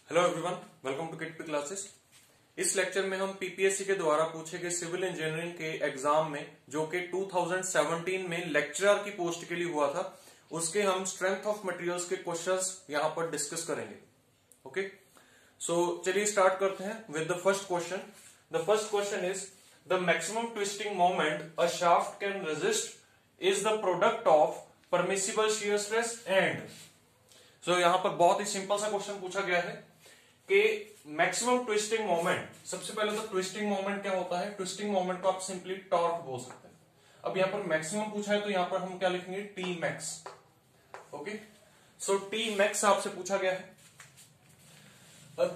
Hello everyone, welcome to kit P classes. इस lecture में हम पीपीएससी के द्वारा पूछे गए सिविल इंजीनियरिंग के एग्जाम में जो कि 2017 में लेक्चरर की पोस्ट के लिए हुआ था, उसके हम स्ट्रेंथ ऑफ मटेरियल्स के क्वेश्चंस यहां पर डिस्कस करेंगे। ओके, सो चलिए स्टार्ट करते हैं with the first question. The first question is the maximum twisting moment a shaft can resist is the product of permissible shear stress and. So यहां पर बहुत ही सिंपल सा क्वेश्चन पूछा गया है कि मैक्सिमम ट्विस्टिंग मोमेंट। सबसे पहले तो ट्विस्टिंग मोमेंट क्या होता है? ट्विस्टिंग मोमेंट को आप सिंपली टॉर्क बोल सकते हैं। अब यहां पर मैक्सिमम पूछा है तो यहां पर हम क्या लिखेंगे? T max. Okay, so T max आपसे पूछा गया है।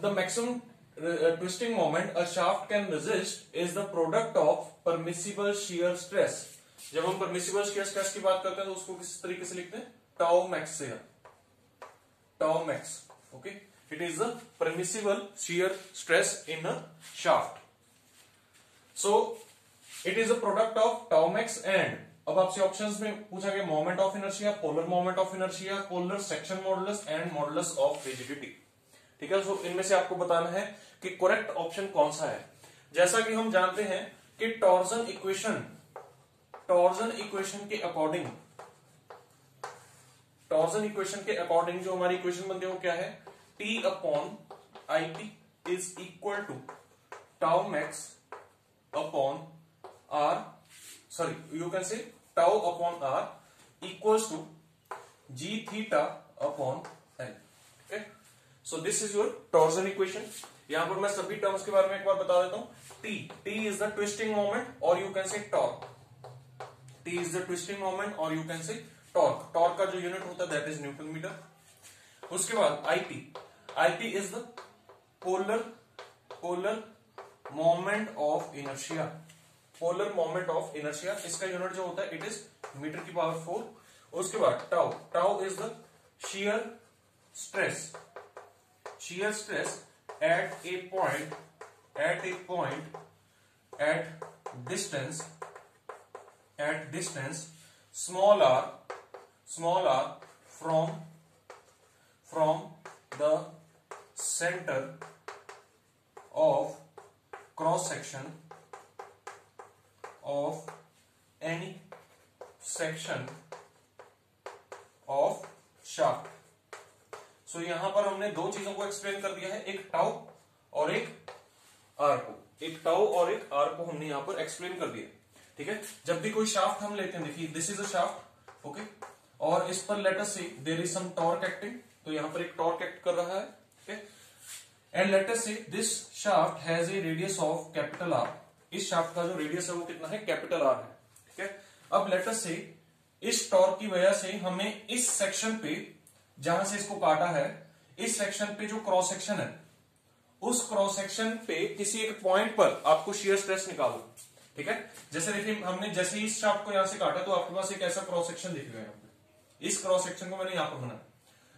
The maximum twisting moment a shaft can resist is the product of permissible shear stress. जब हम परमिसिबल शियर स्ट्रेस की बात करते हैं तो उसको किस तरीके से लिखते हैं? टाउ मैक्स से, tau max. Okay, it is the permissible shear stress in a shaft. So it is a product of tau max and अब आपसे ऑप्शंस में पूछा गया moment of inertia, polar moment of inertia, polar section modulus and modulus of rigidity. ठीक है, सो इनमें से आपको बताना है कि करेक्ट ऑप्शन कौन सा है। जैसा कि हम जानते हैं कि टॉर्जन इक्वेशन के अकॉर्डिंग जो हमारी इक्वेशन बनती है वो क्या है? T upon IT is equal to tau max upon R, sorry, you can say tau upon R equals to G theta upon L. Okay, so this is your torsion equation. यहां पर मैं सभी terms के बारे में एक बार बता देता हूं। T is the twisting moment or you can say torque. T is the twisting moment or you can say torque. Torque का जो यूनिट होता है that is न्यूटन मीटर। उसके बाद IT is the polar moment of inertia. Polar moment of inertia, इसका unit जो होता है इट इज मीटर की पावर 4। उसके बाद tau is the shear stress at a point at distance small r from the center of cross section of any section of shaft. सो यहां पर हमने दो चीजों को एक्सप्लेन कर दिया है, एक टाउ और एक आर को हमने यहां पर एक्सप्लेन कर दिया। ठीक है, जब भी कोई शाफ्ट हम लेते हैं, देखिए this is a shaft. Okay, और इस पर let us say there is some torque acting, तो यहां पर एक टॉर्क एक्ट कर रहा है। And let us say this shaft has a radius of capital R. इस शाफ्ट का जो रेडियस है वो कितना है? कैपिटल आर है। ठीक है, अब लेट अस से इस टॉर्क की वजह से हमें इस सेक्शन पे, जहां से इसको काटा है, इस सेक्शन पे जो क्रॉस सेक्शन है, उस क्रॉस सेक्शन पे किसी एक पॉइंट पर आपको शियर स्ट्रेस निकालो। ठीक है, जैसे देखिए हमने जैसे ही इस शाफ्ट को यहां से काटा तो आपके पास एक ऐसा क्रॉस सेक्शन दिखेगा। यहाँ पे इस क्रॉस सेक्शन को मैंने यहां पर बनाया।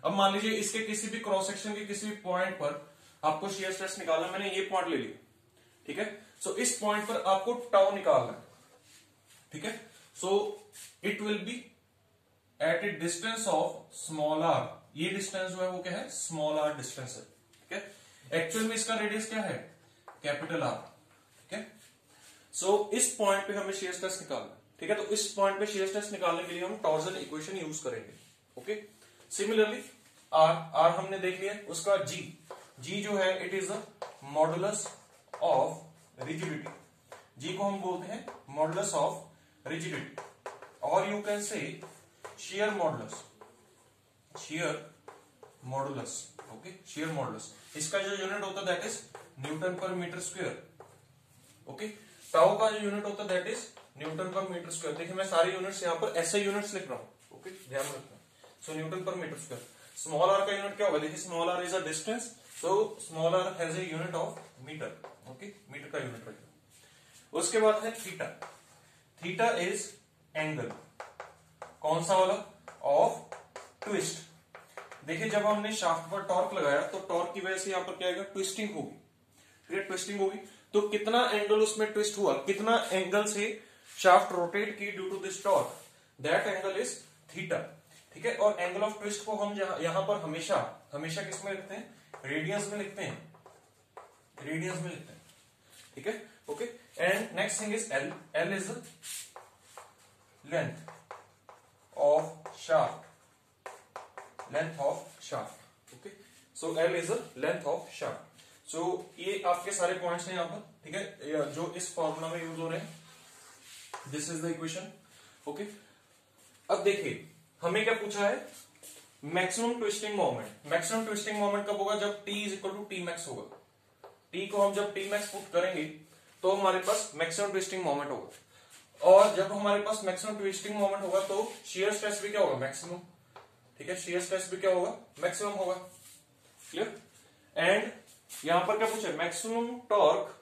अब मान लीजिए इसके किसी भी क्रॉस सेक्शन के किसी भी पॉइंट पर आपको शियर स्ट्रेस निकालना, मैंने ये पॉइंट ले लिया। ठीक है, सो इस पॉइंट पर आपको टाउ निकालना है। ठीक है, so it will be at a distance of small R. ये डिस्टेंस जो है वो क्या है? स्मॉल आर डिस्टेंस है। ठीक है, एक्चुअल में इसका रेडियस क्या है? Capital R. ठीक है, सो इस पॉइंट पे हमें शियर स्ट्रेस निकालना है। ठीक है, तो इस पॉइंट पे शियर स्ट्रेस निकालने के लिए हम टॉर्जन इक्वेशन यूज करेंगे। ओके, सिमिलरली आर हमने देख लिया। उसका जी जो है it is the modulus of rigidity. G को हम बोलते हैं मॉडुलस ऑफ रिजिडिटी, और you can say shear modulus. Okay, shear modulus, इसका जो यूनिट होता है that is newton per metre square. Okay, tau का जो यूनिट होता है that is newton per metre square. देखिए मैं सारे यूनिट्स यहां पर ऐसे यूनिट्स लिख रहा हूं। ओके, ध्यान रखना। So newton per metre square. Small R का यूनिट क्या होगा? देखिए small R is a distance, so small R has a unit of metre. Okay, metre का यूनिट रहेगा। उसके बाद है थीटा इज एंगल। कौन सा वाला? Of twist. देखिए जब हमने शाफ्ट पर टॉर्क लगाया तो टॉर्क की वजह से यहां पर क्या आएगा? ट्विस्टिंग होगी। फिर ट्विस्टिंग होगी तो कितना एंगल उसमें ट्विस्ट हुआ, कितना एंगल से शाफ्ट रोटेट की due to this torque, that angle is theta. ठीक है। और एंगल ऑफ ट्विस्ट को हम यहां पर हमेशा हमेशा किस में लिखते हैं, रेडियंस में लिखते हैं, रेडियंस में लिखते हैं, ठीक है। Okay, and next thing is L. L is length of shaft, length of shaft. Okay, so L is length of shaft. So ये आपके सारे पॉइंट्स हैं यहां पर, ठीक है, जो इस फॉर्मूला में यूज हो रहे हैं। This is the equation. Okay, अब देखिए हमें क्या पूछा है, maximum twisting moment. Maximum twisting moment कब होगा, जब t is equal to T max होगा। t को हम जब टी मैक्स पुट करेंगे तो हमारे पास मैक्सिमम ट्विस्टिंग मोमेंट होगा, और जब हमारे पास मैक्सिमम ट्विस्टिंग मोमेंट होगा तो शियर स्ट्रेस भी क्या होगा, मैक्सिमम, ठीक है, शियर स्ट्रेस भी क्या होगा, मैक्सिमम होगा। क्लियर। एंड यहां पर क्या पूछा है, maximum torque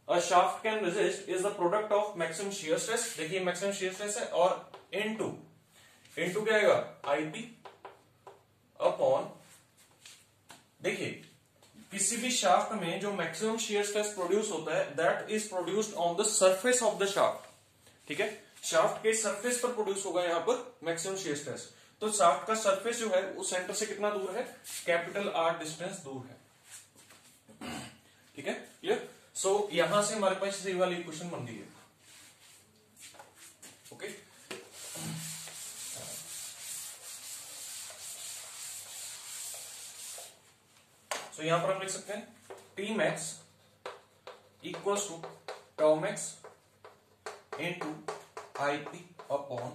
a shaft can resist is the product of maximum shear stress. देखिए मैक्सिमम शियर स्ट्रेस है, और इनटू क्या आएगा, आईपी अपॉन, देखिए किसी भी शाफ्ट में जो मैक्सिमम शियर स्ट्रेस प्रोड्यूस होता है that is produced on the surface of the shaft, ठीक है, शाफ्ट के सरफेस पर प्रोड्यूस होगा यहां पर मैक्सिमम शियर स्ट्रेस। तो शाफ्ट का सरफेस जो है वो सेंटर से कितना दूर है, कैपिटल आर डिस्टेंस दूर है, ठीक है, क्लियर। सो यहां से हमारे पास ये वाली इक्वेशन बन गई है। ओके, तो यहां पर हम लिख सकते हैं T max equals to tau max into IP upon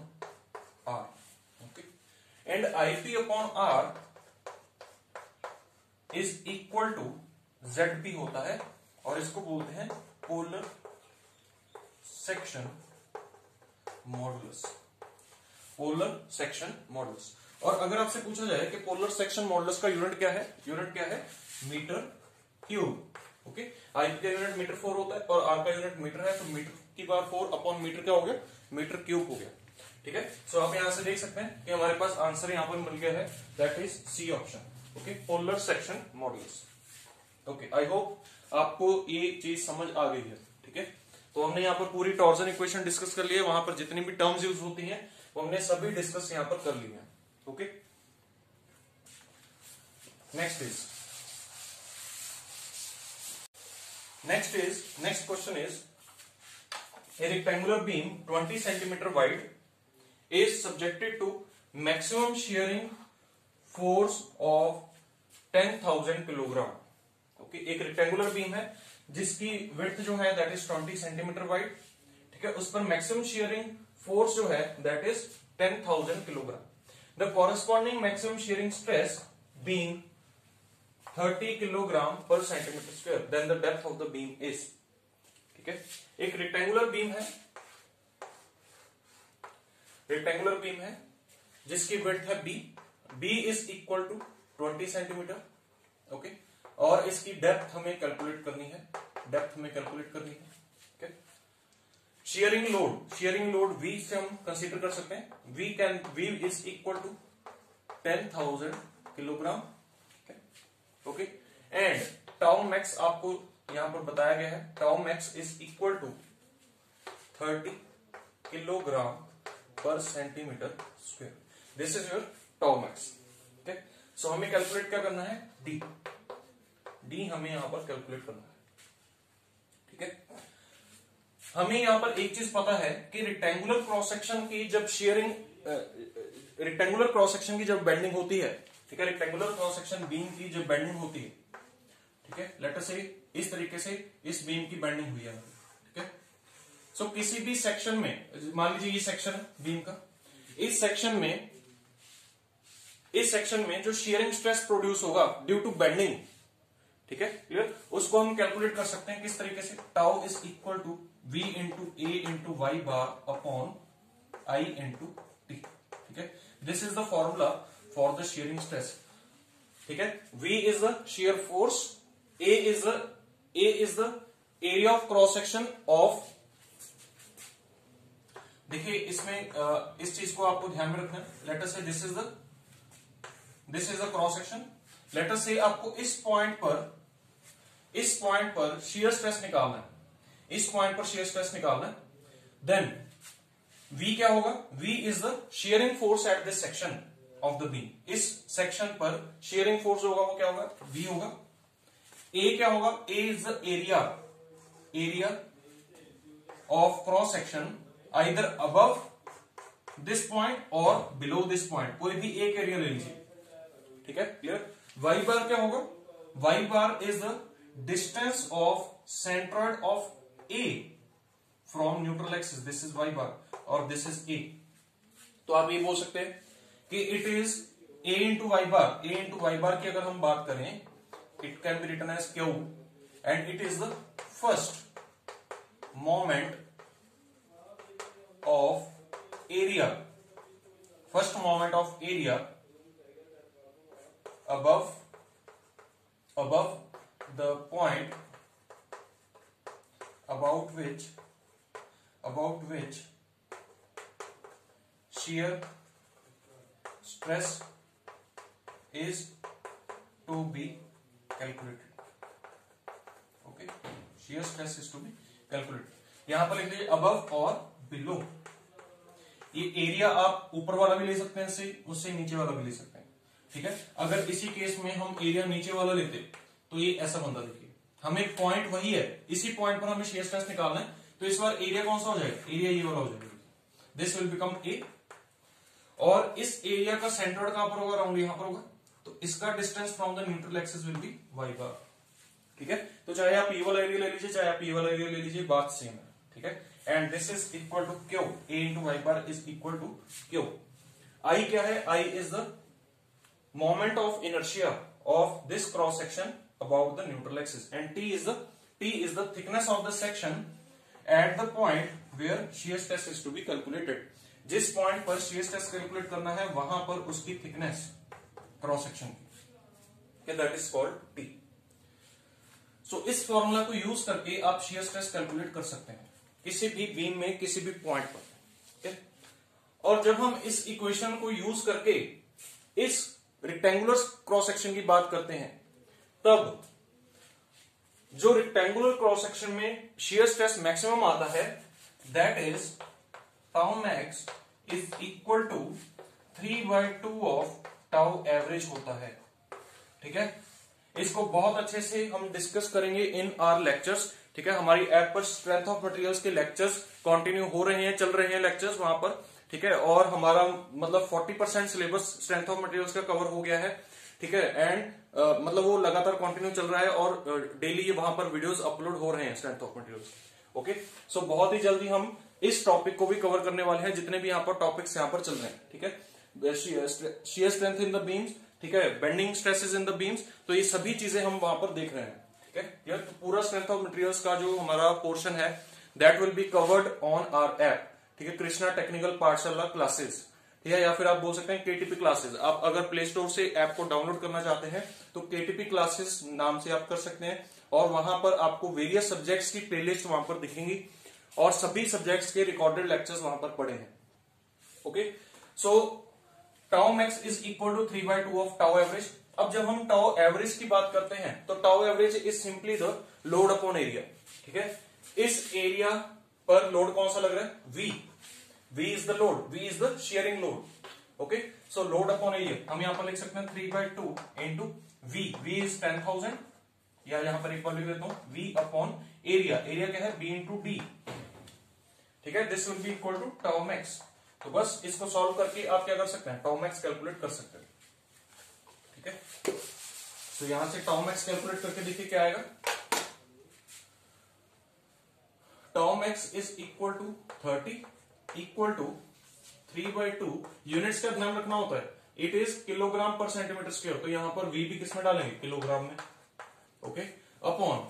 R. Okay, and IP upon R is equal to ZP होता है, और इसको बोलते हैं polar section modulus, polar section modulus. और अगर आपसे पूछा जाए कि पोलर सेक्शन मॉडुलस का यूनिट क्या है, यूनिट क्या है, मीटर क्यूब। ओके, आईपी का यूनिट मीटर 4 होता है और आर का यूनिट मीटर है, तो मीटर की बार 4 अपॉन मीटर क्या हो गया, मीटर क्यूब हो गया, ठीक है। सो आप यहां से देख सकते हैं कि हमारे पास आंसर यहां पर मिल गया है, that is C option. Okay, polar section modulus. Okay, I hope आपको ये चीज समझ आ गई है, ठीक है। तो हमने यहाँ पर पूरी टॉर्जन इक्वेशन डिस्कस कर ली है, वहां पर जितनी भी टर्म्स यूज होती हैं वो हमने सभी डिस्कस यहाँ पर कर ली है। Okay, next question is a rectangular beam 20 centimeter wide is subjected to maximum shearing force of 10,000 kilogram. Okay, एक रेक्टेंगुलर बीम है जिसकी विड्थ जो है दैट इज 20 सेंटीमीटर वाइड, ठीक है, उस पर मैक्सिमम शियरिंग फोर्स जो है that is 10,000 kilogram. The corresponding maximum shearing stress being 30 kilogram per centimetre square, then the depth of the beam is, ठीक है। एक रेक्टेंगुलर बीम है, रेक्टेंगुलर बीम है जिसकी विड्थ है B is equal to 20 centimetre. Okay, और इसकी depth हमें कैलकुलेट करनी है, डेप्थ हमें कैलकुलेट करनी है, ठीक है। शियरिंग लोड V से हम कंसीडर कर सकते हैं, V is equal to 10,000 kilogram, okay. And tau max आपको यहां पर बताया गया है, tau max is equal to 30 kilogram per centimetre square. This is your tau max, ठीक। सो हमें कैलकुलेट क्या करना है, डी हमें यहां पर कैलकुलेट करना है, ठीक है। हमें यहां पर एक चीज पता है कि रेक्टेंगुलर क्रॉस सेक्शन की जब शेयरिंग, रेक्टेंगुलर क्रॉस सेक्शन की जब बेंडिंग होती है, ठीक है, रेक्टेंगुलर क्रॉस सेक्शन बीम की जब बेंडिंग होती है, ठीक है, लेट अस से इस तरीके से इस बीम की बेंडिंग हुई है, ठीक है। सो किसी भी सेक्शन में, मान लीजिए ये सेक्शन है बीम का, इस सेक्शन में जो शियरिंग स्ट्रेस प्रोड्यूस होगा ड्यू टू बेंडिंग, ठीक है, क्लियर, उसको हम कैलकुलेट कर सकते हैं किस तरीके से, tau is equal to V into A into Y bar upon I into T, ठीक है। This is the formula for the shearing stress, ठीक है। V is the shear force, A is the area of cross section of, देखिए इसमें इस चीज को आपको ध्यान में रखना है। Late us say this is the cross section, late us से आपको इस पॉइंट पर शियर स्ट्रेस निकालना है, इस पॉइंट पर शियर स्ट्रेस निकालना है। देन V क्या होगा? V is the shearing force at this section of the beam. इस सेक्शन पर shearing force होगा वो क्या होगा? V होगा. A क्या होगा? A is the area of cross section either above this point or below this point. कोई भी एक एरिया ले लीजिए, ठीक है, क्लियर. Y बार क्या होगा? Y bar is the distance of centroid of A from neutral axis. This is Y बार और दिस इज A. तो आप ये बोल सकते हैं कि it is A into Y bar. A into Y bar की अगर हम बात करें, it can be written as Q and it is the first moment of area, first moment of area above the point about which shear stress is to be calculated. Okay, shear stress is to be calculated. यहां पर लिख लीजिए above और below. ये area आप ऊपर वाला भी ले सकते हैं, उससे नीचे वाला भी ले सकते हैं, ठीक है. अगर इसी केस में हम एरिया नीचे वाला लेते तो ये ऐसा बनता. देखिए हमें पॉइंट वही है, इसी पॉइंट पर हमें शेयर स्ट्रेस निकालना है, तो इस बार एरिया कौन सा हो जाएगा? एरिया ये वाला हो जाएगा. This will become a. और इस एरिया का सेंटर कहां पर होगा? राउंड यहां पर होगा. तो इसका distance from the neutral axis will be Y bar. ठीक है, तो चाहे आप ये वाला एरिया ले लीजिए, चाहे आप ये वाला एरिया ले लीजिए, बात सेम है. ठीक है, and this is equal to Q. A into Y bar is equal to Q. I क्या है? I is the moment of inertia of this cross section about the neutral axis, and T is the thickness of the section at the point where shear stress is to be calculated. जिस point पर shear stress calculate करना है वहां पर उसकी thickness cross section की, that is called T. सो इस formula को यूज करके आप shear stress कैलकुलेट कर सकते हैं किसी भी बीम में किसी भी पॉइंट पर. ठीक है, और जब हम इस इक्वेशन को यूज करके इस रेक्टेंगुलर क्रॉस सेक्शन की बात करते हैं, तब जो रेक्टेंगुलर क्रॉस सेक्शन में शियर स्ट्रेस मैक्सिमम आता है, that is tau max is equal to 3/2 of tau average होता है. ठीक है, इसको बहुत अच्छे से हम डिस्कस करेंगे इन आवर लेक्चर्स. ठीक है, हमारी ऐप पर स्ट्रेंथ ऑफ मटेरियल्स के लेक्चर्स कंटिन्यू हो रहे हैं, चल रहे हैं लेक्चर्स वहां पर. ठीक है, और हमारा मतलब 40% सिलेबस स्ट्रेंथ ऑफ मटेरियल्स का कवर हो गया है. ठीक है, एंड मतलब वो लगातार कंटिन्यू चल रहा है और डेली ये वहां पर वीडियोस अपलोड हो रहे हैं स्ट्रेंथ ऑफ मटेरियल्स. ओके, सो बहुत ही जल्दी हम इस टॉपिक को भी कवर करने वाले हैं, जितने भी यहाँ पर टॉपिक्स यहाँ पर चल रहे हैं. ठीक है, shear strength in the beams, ठीक है, bending stresses in the beams, तो ये सभी चीजें हम वहां पर देख रहे हैं. ठीक है, यह तो पूरा स्ट्रेंथ ऑफ मटेरियल्स का जो हमारा पोर्शन है, that will be covered on our app. ठीक है, कृष्णा टेक्निकल पाठशाला क्लासेस. ठीक है, या फिर आप बोल सकते हैं केटीपी क्लासेस. आप अगर प्ले स्टोर से ऐप को डाउनलोड करना चाहते हैं तो केटीपी क्लासेस नाम से आप कर सकते हैं, और वहां पर आपको वेरियस सब्जेक्ट्स की प्लेलिस्ट वहां पर दिखेंगी और सभी सब्जेक्ट्स के रिकॉर्डेड लेक्चर्स वहां पर पड़े हैं. Okay, so tau max is equal to 3/2 of tau average. अब जब हम टाउ एवरेज की बात करते हैं तो tau average is simply the load upon area. ठीक है, इस एरिया पर लोड कौन सा लग रहा है? V. V is the load. V is the shearing load. Okay, so load upon area हम यहां पर लिख सकते हैं 3/2 into V. V is 10,000, या यहां पर इक्वल लिख देता हूं V upon area. एरिया क्या है? B into D. ठीक है, this will be equal to tau max. तो बस इसको सॉल्व करके आप क्या कर सकते हैं? tau max कैलकुलेट कर सकते हैं. ठीक है, तो यहां से tau max कैलकुलेट करके देखिए क्या आएगा. tau max is equal to 30 equal to 3/2. Units का ध्यान रखना होता है, it is kilogram per centimetre square. तो यहां पर V भी किस में डालेंगे? किलोग्राम में. ओके, अपॉन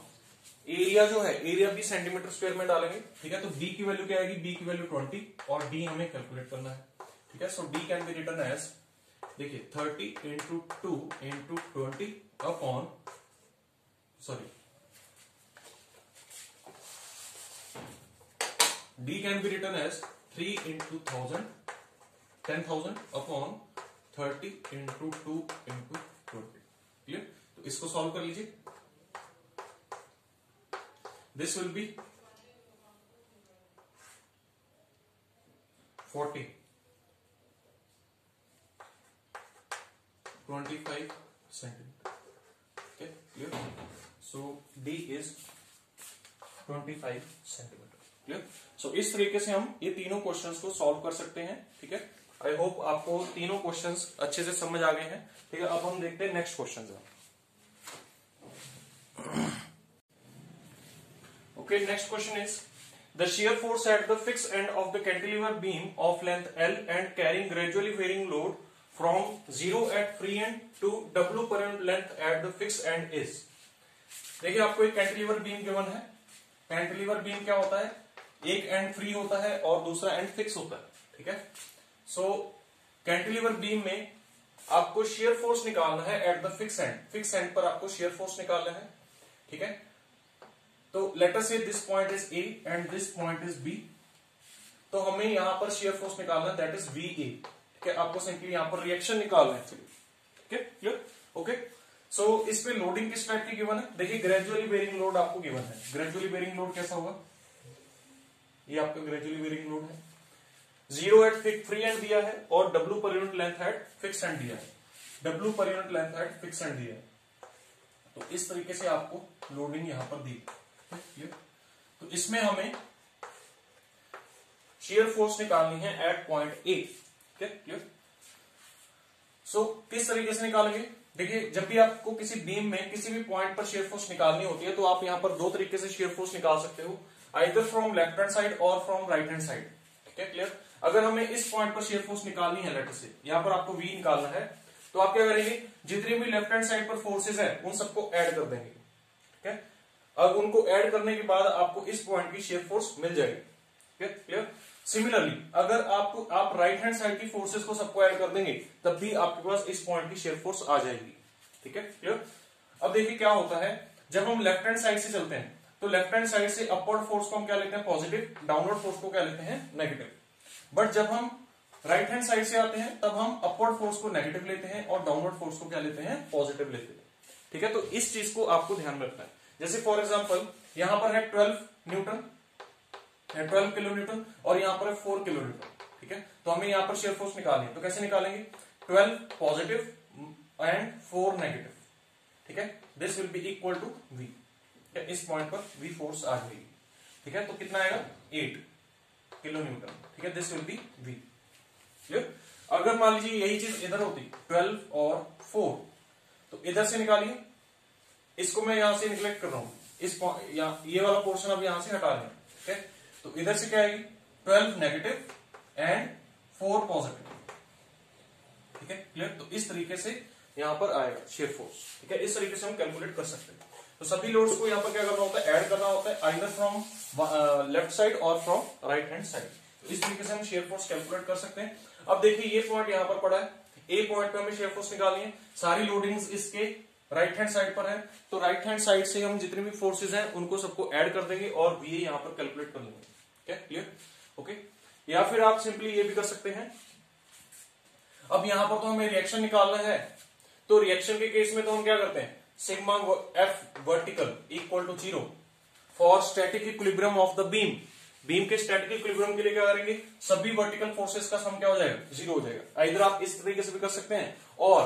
एरिया जो है, एरिया भी सेंटीमीटर स्क्वायर में डालेंगे. ठीक है, तो B की वैल्यू क्या आएगी? B की वैल्यू 20 और D हमें कैलकुलेट करना है. ठीक है, so D can be written as, देखिए 30 into 2 into 20 upon, sorry, D can be written as 3 into 1000, 10,000 upon 30 into 2 into 20. Clear? तो इसको सॉल्व कर लीजिए. This will be 40, 25 centimetre. Okay, clear? So D is 25 centimetre. Clear? So इस तरीके से हम ये तीनों क्वेश्चंस को सॉल्व कर सकते हैं. ठीक है, आई होप आपको तीनों क्वेश्चंस अच्छे से समझ आ गए हैं. ठीक है, अब हम देखते हैं next question. Okay, next question is the shear force at the fixed end of the cantilever beam of length L and carrying gradually varying load from 0 at free end to W per unit length at the fixed end is. देखिए आपको एक cantilever beam given है. Cantilever beam क्या होता है? एक and free होता है और दूसरा एंड फिक्स होता है. ठीक है, सो कैंटिलीवर बीम में आपको shear फोर्स निकालना है at the fix and. Fix and पर आपको shear फोर्स निकालना है. ठीक है, तो let us say this point is A and this point is B. तो हमें यहां पर shear फोर्स निकालना है, दैट इज वी ए. ठीक है, आपको सिंपली यहां पर रिएक्शन निकालना है. ठीक है, क्लियर? ओके, सो इस पे लोडिंग किस टाइप की गिवन है? देखिए ग्रेजुअली बेरिंग लोड आपको गिवन है. ग्रेजुअली बेरिंग लोड कैसा होगा? ये आपका ग्रेजुअली बेरिंग लोड है. 0 एट फ्री एंड दिया है और W per unit length eight fix and दिया है. W per unit length eight fix and दिया है. तो इस तरीके से आपको लोडिंग यहां पर दी. तो इसमें हमें shear फोर्स निकालनी है एट पॉइंट ए. क्लियर? सो किस तरीके से निकालेंगे? देखिए जब भी आपको किसी बीम में किसी भी पॉइंट पर shear फोर्स निकालनी होती है तो आप यहां पर दो तरीके से shear फोर्स निकाल सकते हो, either from left hand side और फ्रॉम राइट हैंड साइड. ठीक है, क्लियर? अगर हमें इस पॉइंट पर shear फोर्स निकालनी है, लेट से यहां पर आपको V निकालना है, तो आप क्या करेंगे? जितनी भी लेफ्ट हैंड साइड पर फोर्सेज है उन सबको ऐड कर देंगे. ठीक है, अब उनको ऐड करने के बाद आपको इस पॉइंट की shear फोर्स मिल जाएगी. क्लियर? सिमिलरली अगर आप राइट हैंड साइड की फोर्सेस को सबको ऐड कर देंगे तब भी आपके पास इस पॉइंट की shear फोर्स आ जाएगी. ठीक है, क्लियर? अब देखिए क्या होता है, जब हम लेफ्ट हैंड साइड से चलते हैं तो लेफ्ट हैंड साइड से अपवर्ड फोर्स को हम क्या लेते हैं? पॉजिटिव. डाउनवर्ड फोर्स को क्या लेते हैं? नेगेटिव. बट जब हम राइट हैंड साइड से आते हैं तब हम अपवर्ड फोर्स को नेगेटिव लेते हैं और डाउनवर्ड फोर्स को क्या लेते हैं? पॉजिटिव लेते हैं. ठीक है, तो इस चीज को आपको ध्यान में रखना है. जैसे फॉर एग्जांपल यहां पर है 12 न्यूटन, 12 किलो न्यूटन और यहां पर है 4 किलो न्यूटन. ठीक है, तो हमें यहां पर shear फोर्स निकालनी है. तो कैसे निकालेंगे? 12 पॉजिटिव एंड 4 नेगेटिव. ठीक है, this will be equal to V. इस पॉइंट पर V फोर्स आ जाएगी. ठीक है, तो कितना आएगा? 8 किलो न्यूटन. ठीक है, this will B V. Clear? अगर मान लीजिए यही चीज इधर होती 12 और 4, तो इधर से निकालिए. इसको मैं यहां से निगलेक्ट कर रहा हूं, ये वाला पोर्शन अब यहां से हटा लें. ठीक है, तो इधर से क्या आएगी? 12 नेगेटिव एंड 4 पॉजिटिव. ठीक है, क्लियर? तो इस तरीके से यहां पर आएगा shear फोर्स. ठीक है, इस तरीके से हम कैलकुलेट कर सकते हैं. तो सभी लोड्स को यहां पर क्या करना होता है? ऐड करना होता है, आइदर फ्रॉम लेफ्ट साइड और फ्रॉम राइट हैंड साइड. इस तरीके से हम shear फोर्स कैलकुलेट कर सकते हैं. अब देखिए ये पॉइंट यहां पर पड़ा है, ए पॉइंट पे हमें shear फोर्स निकालनी है. सारी लोडिंग्स इसके राइट हैंड साइड पर है, तो राइट हैंड साइड से हम जितने भी फोर्सेज हैं उनको सबको ऐड कर देंगे और VA यहां पर कैलकुलेट कर लेंगे. क्या क्लियर? ओके, या फिर आप सिंपली ये भी कर सकते हैं. अब यहां पर तो हमें रिएक्शन निकालना है, तो रिएक्शन के केस में तो हम क्या करते हैं? Sigma F vertical equal to 0 for static equilibrium of the beam. Beam के स्टैटिक इक्विलिब्रियम के लिए क्या करेंगे? सभी वर्टिकल फोर्सेस का सम क्या हो जाएगा? 0 हो जाएगा. इधर आप इस तरीके से भी कर सकते हैं और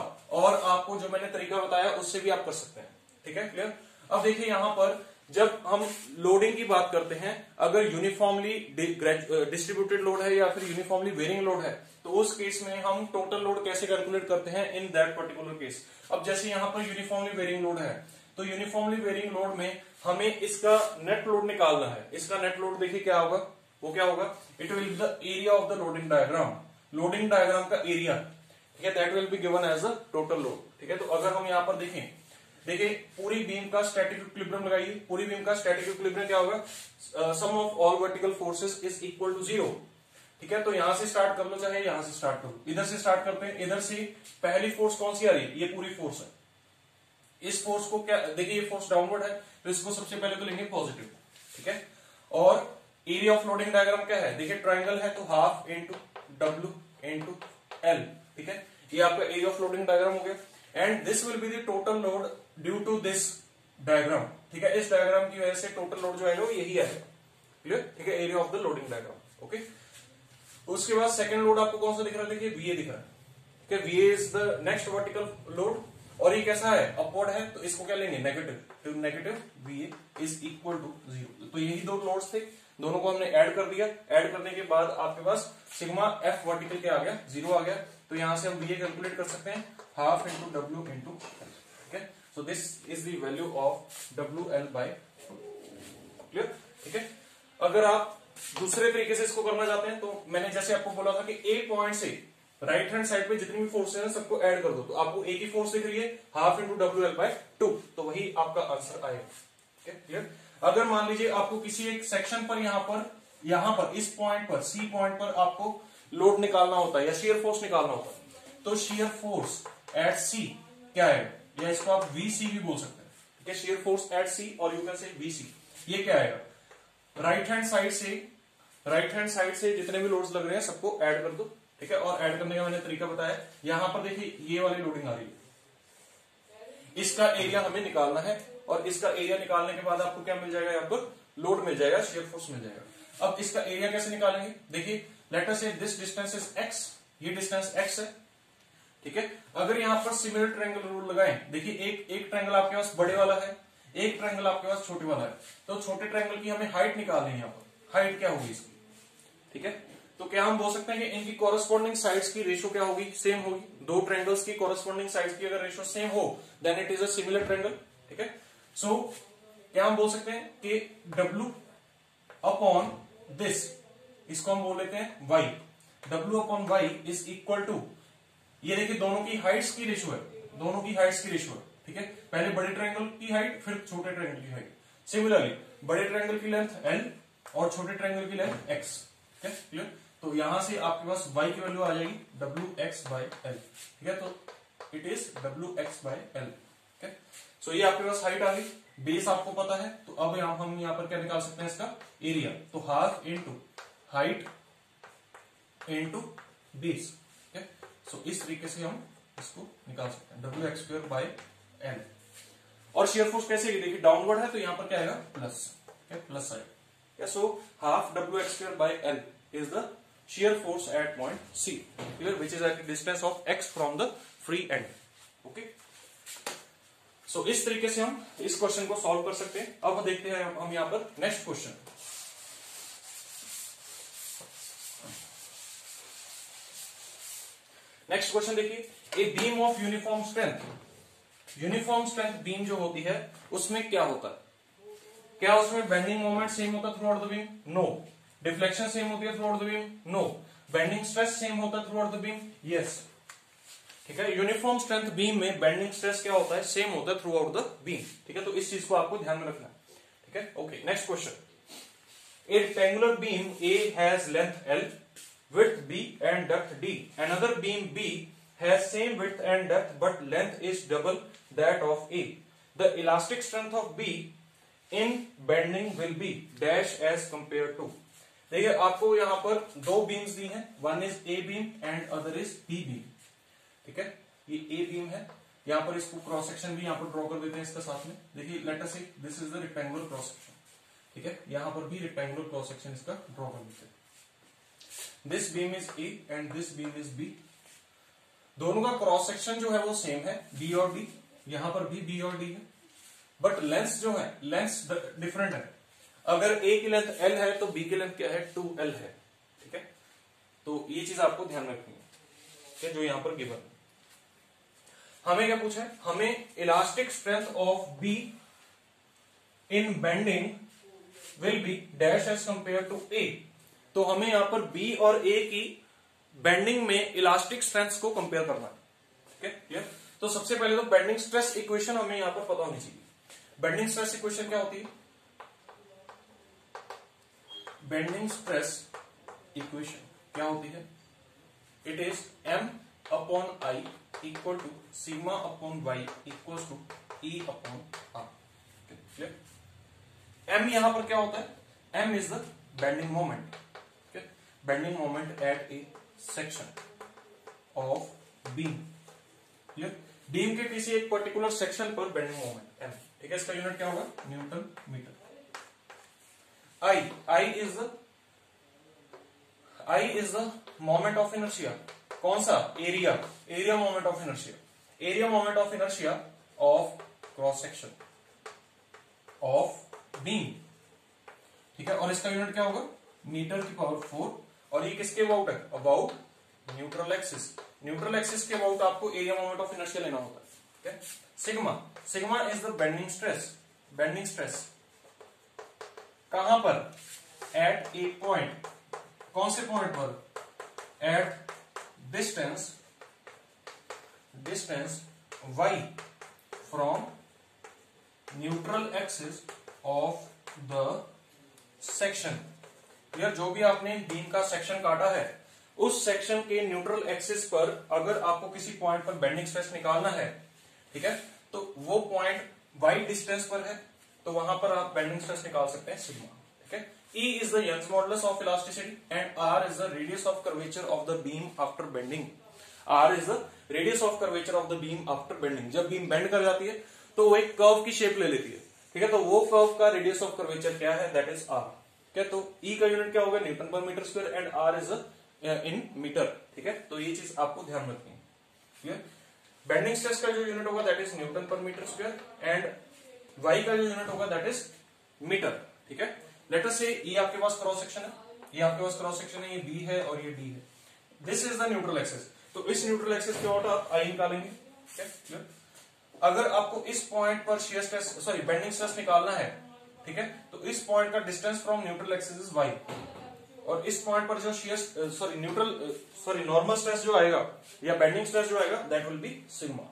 आपको जो मैंने तरीका बताया उससे भी आप कर सकते हैं. ठीक है, क्लियर? अब देखिए यहां पर जब हम लोडिंग की बात करते हैं, अगर यूनिफॉर्मली डिस्ट्रीब्यूटेड लोड है या फिर यूनिफॉर्मली वेरिंग लोड है, तो उस केस में हम टोटल लोड कैसे कैलकुलेट करते हैं इन दैट पर्टिकुलर केस. अब जैसे यहां पर यूनिफॉर्मली वेरिंग लोड है, तो यूनिफॉर्मली वेरिंग लोड में हमें इसका नेट लोड निकालना है. इसका नेट लोड देखिए क्या होगा? वो क्या होगा? It will be the area of the loading diagram. Loading diagram का एरिया. ठीक है, that will be given as a total load. ठीक है, तो अगर हम यहां पर देखें, देखिए पूरी बीम का स्टैटिक इक्विलिब्रियम लगाइए. पूरी बीम का स्टैटिक इक्विलिब्रियम क्या होगा? Sum of all vertical forces is equal to 0. ठीक है, तो यहां से स्टार्ट कर लो, चाहे यहां से स्टार्ट करो. इधर से स्टार्ट करते हैं. इधर से पहली फोर्स कौन सी आ रही है? ये पूरी फोर्स है. इस फोर्स को क्या, देखिए ये फोर्स डाउनवर्ड है, तो इसको सबसे पहले तो लेंगे पॉजिटिव. ठीक है, और एरिया ऑफ लोडिंग डायग्राम क्या है? देखिए ट्राइंगल है तो half into W into L. ठीक है, ये आपका एरिया ऑफ लोडिंग डायग्राम हो गया. And this will be the total load due to this diagram. ठीक है, इस डायग्राम की वजह से टोटल लोड जो है वो यही आएगा. क्लियर? ठीक है, area of the loading diagram. Okay, उसके बाद सेकंड लोड आपको कौन सा दिख रहा है, देखिए वीए दिख रहा है, ठीक है, वीए is the next vertical load, और ये कैसा है, अपवर्ड है, तो इसको क्या लेंगे, नेगेटिव, तो negative VA is equal to 0। तो यही दो लोड्स थे, दोनों को हमने ऐड कर दिया, ऐड करने के बाद आपके पास सिग्मा एफ वर्टिकल क्या आ गया, 0 आ गया। तो यहां से हम वीए कैलकुलेट कर सकते हैं, half into W into L, ठीक है। सो this is the value of W L by, clear, ठीक है। अगर आप दूसरे तरीके से इसको करना चाहते हैं, तो मैंने जैसे आपको बोला था कि ए पॉइंट से राइट हैंड साइड पे जितनी भी फोर्सेस हैं सबको ऐड कर दो, तो आपको ए की फोर्स दिख रही है, half into W L by 2, तो वही आपका आंसर आएगा, ठीक है, क्लियर। अगर मान लीजिए आपको किसी एक सेक्शन पर यहां पर इस पॉइंट पर, सी पॉइंट पर आपको लोड निकालना होता है या शियर फोर्स निकालना होता है, तो शियर फोर्स एट सी क्या है, या इसको आप वीसी भी बोल सकते हैं, ठीक है, शियर फोर्स एट सी, और यू कैन से वीसी, ये क्या आएगा, राइट हैंड साइड से जितने भी लोड्स लग रहे हैं सबको ऐड कर दो, ठीक है। और ऐड करने का मैंने तरीका बताया, यहां पर देखिए ये वाली लोडिंग आ रही है, इसका एरिया हमें निकालना है, और इसका एरिया निकालने के बाद आपको क्या मिल जाएगा, यहाँ पर लोड मिल जाएगा, शियर फोर्स मिल जाएगा। अब इसका एरिया कैसे निकालेंगे, देखिए let us say this distance is x, ये डिस्टेंस x है, ठीक है। अगर यहां पर सिमिलर ट्रायंगल रूल लगाएं, देखिए एक ट्रायंगल आपके पास बड़े वाला है, एक ट्रायंगल आपके पास छोटे वाला है, तो छोटे ट्रायंगल की हमें हाइट निकालनी है, यहाँ पर हाइट क्या होगी इसकी, ठीक है। तो क्या हम बोल सकते हैं कि इनकी कॉरेस्पॉन्डिंग साइड्स की रेशियो क्या होगी, सेम होगी, दो ट्रायंगल्स की कॉरेस्पॉन्डिंग साइड्स की अगर रेशियो सेम हो then it is a similar triangle, ठीक है। सो क्या हम बोल सकते हैं कि W अपॉन दिस, इसको हम बोल लेते हैं y, W upon y is equal to, ये देखिए दोनों की हाइट्स की रेशियो है, दोनों की हाइट्स की रेशियो है, ठीक है। पहले बड़े ट्रायंगल की हाइट, फिर छोटे ट्रायंगल की हाइट, सिमिलरली बड़े ट्रायंगल की लेंथ l और छोटे ट्रायंगल की लेंथ x, ठीक है, क्लियर। तो यहां से आपके पास y की वैल्यू आ जाएगी wx बाई एल, ठीक है, तो it is wx by L, ठीक है। सो ये आपके पास हाइट आ गई, बेस आपको पता है, तो अब हम यहाँ पर क्या निकाल सकते हैं, इसका एरिया, तो half into height into base, ठीक है। सो इस तरीके से हम इसको निकाल सकते हैं, wx स्क्वायर बाई एल। और शियर फोर्स कैसे, देखिए डाउनवर्ड है, तो यहाँ पर क्या आएगा, plus, plus side, so half wx square by L is the shear force at point C, clear, which is at a distance of x from the free end, okay। so इस तरीके से हम इस क्वेश्चन को solve कर सकते हैं। अब देखते हैं हम यहां पर नेक्स्ट क्वेश्चन। नेक्स्ट क्वेश्चन देखिए, a beam of uniform strength beam जो होती है उसमें क्या होता है, क्या उसमें बेंडिंग मोमेंट सेम होता है throughout the beam, no. Deflection same होती है throughout the beam, no. Bending stress same होता है throughout the beam, yes, ठीक है। यूनिफॉर्म स्ट्रेंथ बीम में बेंडिंग स्ट्रेस क्या होता है, सेम होता है थ्रू आउट द बीम, ठीक है। तो इस चीज को आपको ध्यान में रखना है, ठीक है, okay. Next question, A rectangular beam A has length L, width B and depth D. Another beam B has same width and depth but length is double that of A. The elastic strength of B in bending will be dash as compared to. देखिए आपको यहाँ पर दो beams दी हैं, one is A beam and other is B beam, ठीक है। ये ए बीम है, यहाँ पर इसको क्रॉस सेक्शन भी यहाँ पर ड्रॉ कर देते हैं इसके साथ में। देखिए let us say this is the rectangular cross section, ठीक है, यहाँ पर भी रेक्टेंगुलर क्रॉस सेक्शन इसका ड्रॉ कर देते हैं। This beam is A and this beam is B, दोनों का क्रॉस सेक्शन जो है वो सेम है, बी और डी, यहां पर भी बी और डी है, बट लेंथ जो है लेंथ डिफरेंट है। अगर ए की लेंथ एल है तो बी की लेंथ क्या है, 2L है, ठीक है। तो ये चीज आपको ध्यान रखनी है, ठीक है, जो यहां पर गिवन है। हमें क्या पूछा है, हमें elastic strength of B in bending will be dash as compare to A. तो हमें यहां पर बी और ए की बेंडिंग में इलास्टिक स्ट्रेंथ को कंपेयर करना है, ठीक है, क्लियर। तो सबसे पहले तो बेंडिंग स्ट्रेस इक्वेशन हमें यहां पर पता होनी चाहिए। बेंडिंग स्ट्रेस इक्वेशन क्या होती है, बेंडिंग स्ट्रेस इक्वेशन क्या होती है, it is m upon I equal to sigma upon Y equal to E upon R, clear. m यहां पर क्या होता है, m is the bending moment, bending moment at a section of beam, clear. Beam के किसी एक particular सेक्शन पर बेंडिंग मोमेंट m, ठीक है, इसका यूनिट क्या होगा, newton metre. I is I is the moment of inertia, कौन सा, area, area moment of inertia, area moment of inertia of cross section of beam, ठीक है। और इसका यूनिट क्या होगा, मीटर की पावर 4, और ये किसके अबाउट है, about neutral axis, neutral axis के अबाउट आपको एरिया मोमेंट ऑफ इनर्शिया लेना होता है, ठीक है। Sigma, sigma is the bending stress, bending stress कहां पर, एट ए पॉइंट, कौन से पॉइंट पर, at distance, distance y from neutral axis of the section, यार जो भी आपने बीम का सेक्शन काटा है उस सेक्शन के न्यूट्रल एक्सिस पर अगर आपको किसी पॉइंट पर बेंडिंग स्ट्रेस निकालना है, ठीक है, तो वो पॉइंट y डिस्टेंस पर है, तो वहां पर आप बेंडिंग स्ट्रेस निकाल सकते हैं सिग्मा, ठीक है। E is the Young's modulus of elasticity and R is the radius of curvature of the beam after bending. R is the radius of curvature of the beam after bending. जब beam bend कर जाती है तो वो एक curve की shape ले लेती है, ठीक है, तो वो कर्व का रेडियस ऑफ कर्वेचर क्या है, दैट इज R, ठीक है। तो E का यूनिट क्या होगा, newton per metre square, and R is in metre, ठीक है। तो ये चीज आपको ध्यान रखनी है, ठीक है। बेंडिंग स्ट्रेस का जो यूनिट होगा that is newton per metre square, and Y का जो यूनिट होगा दैट इज मीटर, ठीक है। लेट अस से ये आपके पास क्रॉस सेक्शन है, ये आपके पास क्रॉस सेक्शन है, ये B है और ये D है, this is the neutral axis. तो इस न्यूट्रल एक्सिस के ऊपर आप I निकालेंगे, ठीक है। अगर आपको इस पॉइंट पर shear stress, sorry bending stress निकालना है, ठीक है, तो इस पॉइंट का distance from neutral axis is y, और इस पॉइंट पर जो शियर सॉरी नॉर्मल स्ट्रेस जो आएगा या बेंडिंग स्ट्रेस जो आएगा दैट विल बी सिग्मा,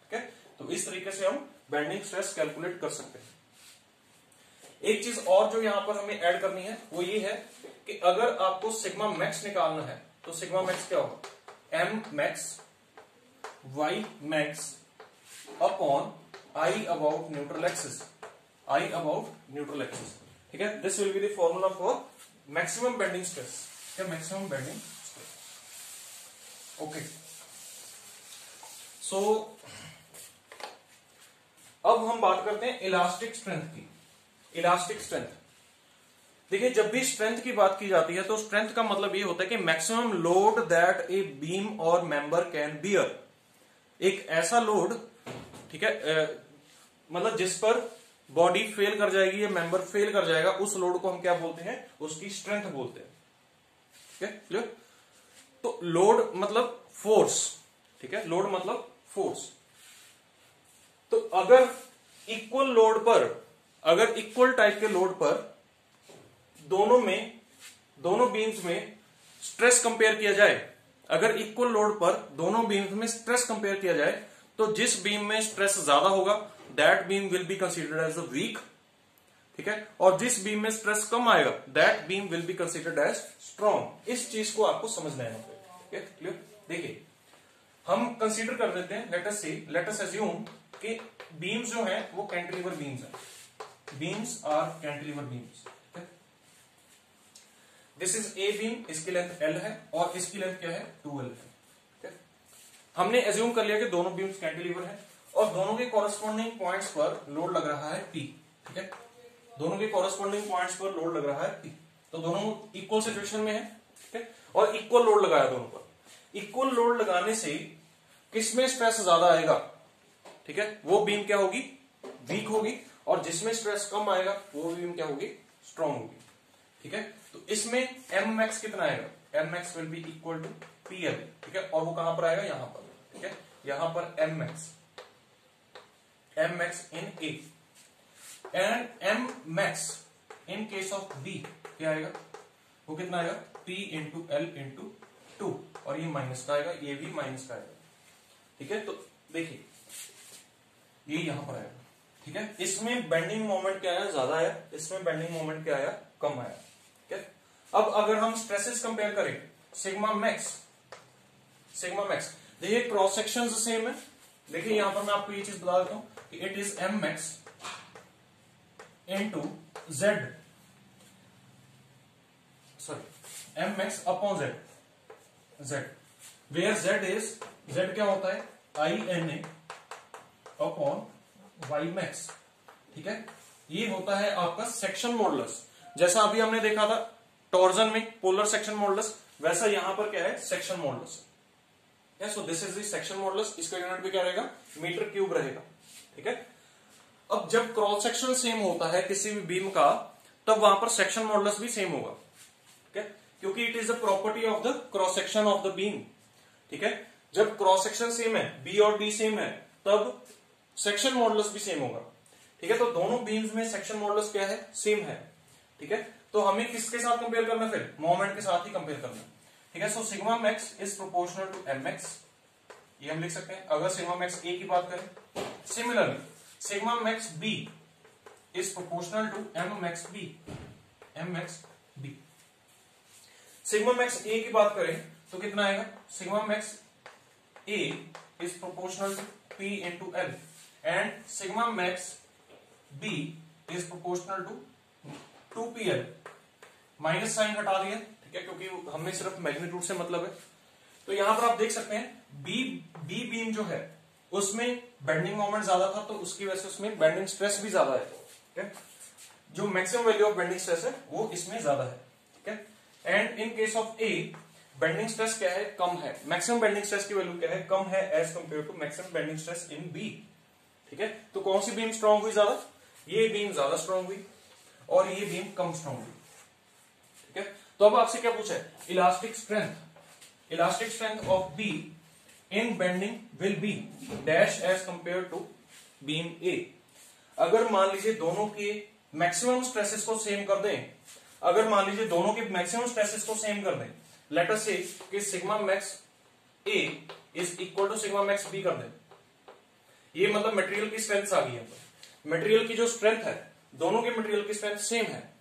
ठीक है। तो इस तरीके से हम बेंडिंग स्ट्रेस कैलकुलेट कर सकते हैं। एक चीज और जो यहां पर हमें ऐड करनी है वो ये है कि अगर आपको सिग्मा मैक्स निकालना है तो सिग्मा मैक्स क्या होगा, m max y max upon I about neutral axis, I about neutral axis, ठीक है। This will be the formula for maximum bending stress, क्या मैक्सिमम बेंडिंग स्ट्रेस, ओके। सो अब हम बात करते हैं इलास्टिक स्ट्रेंथ की। इलास्टिक स्ट्रेंथ, देखिए जब भी स्ट्रेंथ की बात की जाती है तो स्ट्रेंथ का मतलब ये होता है कि maximum load that a beam और मेंबर कैन बियर, एक ऐसा लोड, ठीक है, मतलब जिस पर बॉडी फेल कर जाएगी या मेंबर फेल कर जाएगा, उस लोड को हम क्या बोलते हैं, उसकी स्ट्रेंथ बोलते हैं, ठीक है, क्लियर। तो लोड मतलब फोर्स, ठीक है, लोड मतलब फोर्स। तो अगर इक्वल लोड पर, अगर इक्वल टाइप के लोड पर दोनों बीम्स में स्ट्रेस कंपेयर किया जाए, अगर इक्वल लोड पर दोनों बीम्स में स्ट्रेस कंपेयर किया जाए तो जिस बीम में स्ट्रेस ज्यादा होगा that beam will be considered as the weak, ठीक है, और जिस बीम में स्ट्रेस कम आएगा that beam will be considered as strong. इस चीज को आपको समझना है, ठीक है, क्लियर। देखिए हम कंसीडर कर देते हैं, लेट अस अज्यूम कि बीम्स जो हैं वो कैंटिलीवर बीम्स हैं, beams are cantilever beams, this is A beam, इसकी लेंथ L है और इसकी लेंथ क्या है, 2L है, ठीक है। हमने एज्यूम कर लिया कि दोनों बीम्स कैंटिलीवर हैं और दोनों के कॉरेस्पॉन्डिंग पॉइंट्स पर लोड लग रहा है P, ठीक है, दोनों के कॉरेस्पॉन्डिंग पॉइंट्स पर लोड लग रहा है P, तो दोनों इक्वल सिचुएशन में है, ठीक है, और इक्वल लोड लगाया दोनों पर। इक्वल लोड लगाने से किसमें स्ट्रेस ज्यादा आएगा, ठीक है, वो बीम क्या होगी, वीक होगी, और जिसमें स्ट्रेस कम आएगा वो बीम क्या होगी, स्ट्रॉन्ग होगी, ठीक है। तो इसमें m मैक्स कितना आएगा, m max will be equal to PL, ठीक है, और वो कहां पर आएगा, यहां पर, ठीक है, यहां पर m max in A and m max in case of B क्या आएगा, वो कितना आएगा, P इंटू L इंटू 2, और ये माइनस का आएगा, ये भी माइनस का आएगा, ठीक है। तो देखिए ये यहां पर आएगा, ठीक है, इसमें बेंडिंग मोमेंट क्या आया, ज्यादा आया, इसमें बेंडिंग मोमेंट क्या आया, कम आया, ठीक है। अब अगर हम स्ट्रेसेस कंपेयर करें, सिग्मा मैक्स, देखिए क्रॉस सेक्शन सेम है, देखिए यहां पर मैं आपको ये चीज बता देता हूं कि it is m max into z, sorry m max upon z, where z क्या होता है, INA अपॉन y मैक्स, ठीक है, ये होता है आपका सेक्शन मॉडुलस। जैसा अभी हमने देखा था टॉर्जन में पोलर सेक्शन मॉडुलस, वैसा यहां पर क्या है, सेक्शन मॉडुलस है। सो this is the section modulus. इसका यूनिट भी क्या रहेगा, मीटर क्यूब रहेगा। ठीक है। अब जब क्रॉस सेक्शन सेम होता है किसी भी बीम का, तब वहां पर सेक्शन मॉडुलस भी सेम होगा। ठीक है, क्योंकि it is the property of the cross section of the beam. ठीक है, जब क्रॉस सेक्शन सेम है, बी और डी सेम है, तब सेक्शन मॉडुलस भी सेम होगा। ठीक है, तो दोनों बीम्स में सेक्शन मॉडुलस क्या है, सेम है। ठीक है, तो हमें किसके साथ कंपेयर करना, फिर मोमेंट के साथ ही कंपेयर करना। ठीक है, so sigma max is proportional to M X, ये हम लिख सकते हैं अगर सिग्मा मैक्स ए की बात करें। Similarly sigma max B is proportional to M max B, M max B. Sigma max A की बात करें तो कितना आएगा, sigma max A is proportional to P into L and sigma max B is proportional to 2pl। Minus sign हटा दिया, ठीक है, क्योंकि हमें सिर्फ मैग्नीट्यूड से मतलब है। तो यहां पर आप देख सकते हैं बी बीम जो है उसमें बेंडिंग मोमेंट ज्यादा था, तो उसकी वजह से उसमें बेंडिंग स्ट्रेस भी ज्यादा है। ठीक है, जो maximum value of bending stress है वो इसमें ज्यादा है। ठीक है, and in case of A bending stress क्या है, कम है। मैक्सिमम बेंडिंग स्ट्रेस की वैल्यू क्या है, कम है as compare to maximum bending stress in B. ठीक है, तो कौन सी बीम स्ट्रांग हुई ज्यादा, ये बीम ज्यादा स्ट्रांग हुई और ये बीम कम स्ट्रांग हुई। ठीक है, तो अब आपसे क्या पूछा है, elastic strength of B in bending will be dash as compare to beam A. अगर मान लीजिए दोनों के मैक्सिमम स्ट्रेसेस को सेम कर दें, अगर मान लीजिए दोनों के मैक्सिमम स्ट्रेसेस को सेम कर दें, लेट अस से कि sigma max A is equal to sigma max B कर दें, ये मतलब मटेरियल की स्ट्रेंथ आ गई है। मटेरियल की जो स्ट्रेंथ है, दोनों के मटेरियल की स्ट्रेंथ सेम है,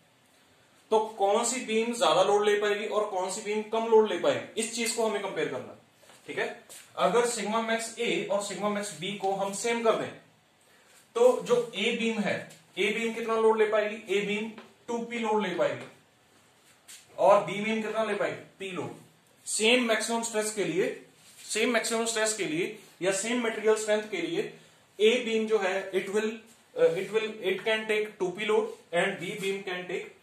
तो कौन सी बीम ज्यादा लोड ले पाएगी और कौन सी बीम कम लोड ले पाएगी, इस चीज को हमें कंपेयर करना है। ठीक है, अगर सिग्मा मैक्स ए और सिग्मा मैक्स बी को हम सेम कर दें, तो जो ए बीम है, ए बीम कितना लोड ले पाएगी, ए बीम 2p लोड ले पाएगी और बी बीम कितना ले पाएगी, p load. Same maximum stress के लिए या सेम मटेरियल स्ट्रेंथ के लिए ए बीम जो है it can take 2p load and B beam can take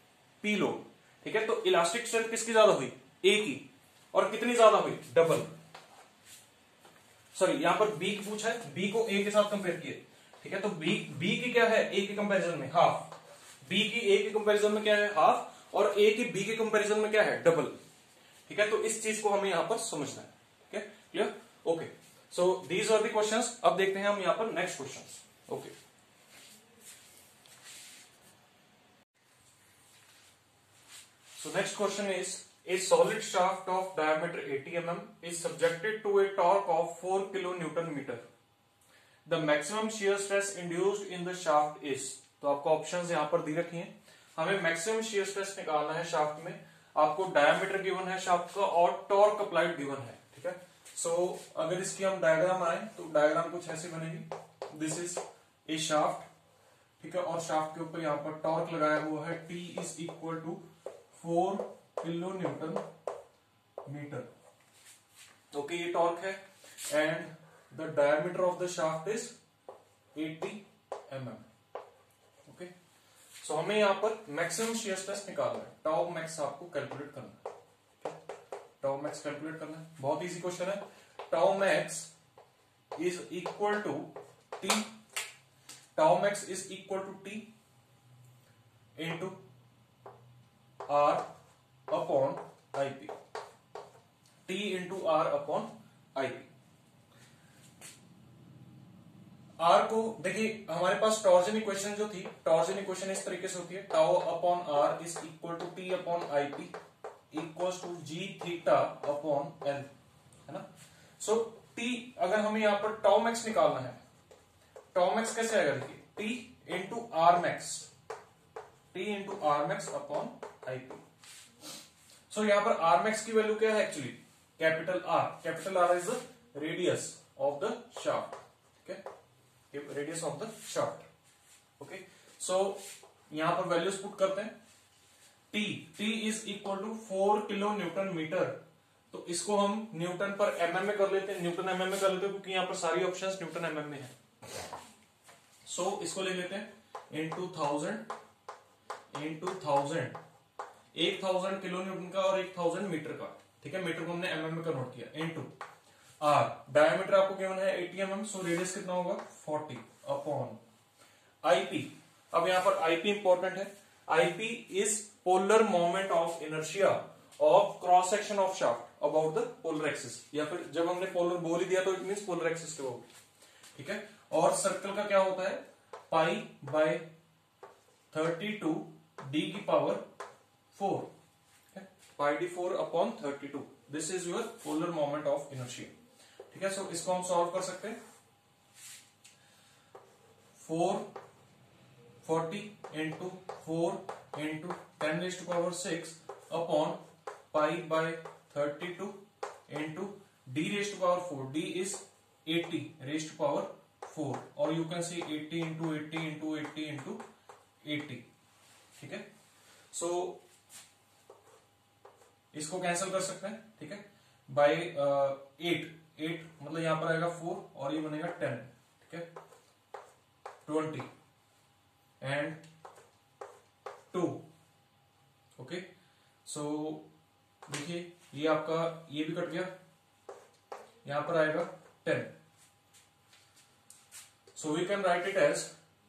p load. ठीक है, तो इलास्टिक स्ट्रेंथ किसकी ज्यादा हुई, ए की, और कितनी ज्यादा हुई, डबल। सॉरी, यहां पर बी की पूछा है, बी को ए के साथ कंपेयर किए। ठीक है, तो बी की क्या है, ए के कंपैरिजन में हाफ, बी की ए के कंपैरिजन में क्या है, हाफ, और ए की बी के कंपैरिजन में क्या है, डबल। ठीक है, तो इस चीज को हमें यहां पर समझना है। ठीक है, clear, okay. So these are the questions. अब देखते हैं हम यहां पर next questions. Okay, so next question is, a solid shaft of diameter 80 mm is subjected to a torque of 4 kN/meter. The maximum shear stress induced in the shaft is, तो आपको options यहां पर दी रखी हैं। हमें मैक्सिमम शियर स्ट्रेस निकालना है shaft में, आपको डायमीटर गिवन है शाफ्ट का और टॉर्क अप्लाइड गिवन है। ठीक है, सो अगर इसकी हम डायग्राम आए तो डायग्राम कुछ ऐसी बनेगी, दिस इज ए शाफ्ट। ठीक है, और शाफ्ट के ऊपर यहाँ पर टॉर्क लगाया हुआ है, T is equal to 4 kN/m। Okay, ये टॉर्क है and the diameter of the shaft is 80 mm। Okay, so हमें यहां पर मैक्सिमम शियर स्ट्रेस निकालना है, टाउ मैक्स आपको कैलकुलेट करना है। टाउ मैक्स कैलकुलेट करना है, बहुत इजी क्वेश्चन है। Tau max is equal to T, tau max is equal to T into R upon IP, T into R upon IP। R को देखिए, हमारे पास टॉर्जन इक्वेशन जो थी, टॉर्जन इक्वेशन इस तरीके से होती है, tau upon R is equal to T upon IP equals to G theta upon L, है ना। सो T, अगर हमें यहां पर टाउ मैक्स निकालना है, टाउ मैक्स कैसे आएगा, देखिए T into R max, T into R max upon IP। So यहां पर R मैक्स की वैल्यू क्या है, actually capital R is the radius of the shaft. ठीक है, radius of the shaft. Okay, so यहां पर वैल्यूज पुट करते हैं। T is equal to 4 kN/m, तो इसको हम न्यूटन पर mm में कर लेते हैं, न्यूटन mm में कर लेते हैं, क्योंकि यहां पर सारी ऑप्शंस न्यूटन mm में है। सो इसको ले लेते हैं इंटू 1000 इंटू 1000, 1000 kN का और 1000 मीटर का। ठीक है, मीटर को हमने mm में कन्वर्ट किया, इनटू r, डायमीटर आपको गिवन है 80 mm, सो रेडियस कितना होगा 40 अपॉन IP। अब यहां पर IP इंपॉर्टेंट है, IP is polar moment of inertia of cross section of shaft about the polar axis, या फिर जब हमने पोलर बोल ही दिया तो इट मींस पोलर एक्सिस के अबाउट, ठीक है। और सर्कल का क्या होता है, पाई बाय 32 d की power 4, pi d4 upon 32, this is your polar moment of inertia, ठीक है। सो इसको हम सॉल्व कर सकते हैं, 440 into 4 into 10⁶ upon pi by 32 into d⁴, d is 80⁴, और you can see 80 into 80 into 80 into 80, ठीक है। सो इसको कैंसिल कर सकते हैं, ठीक है, बाय 8 मतलब यहां पर आएगा 4 और ये बनेगा 10, ठीक है, 20 एंड 2, ओके। सो देखिए ये आपका ये भी कट गया, यहां पर आएगा 10, so we can write it as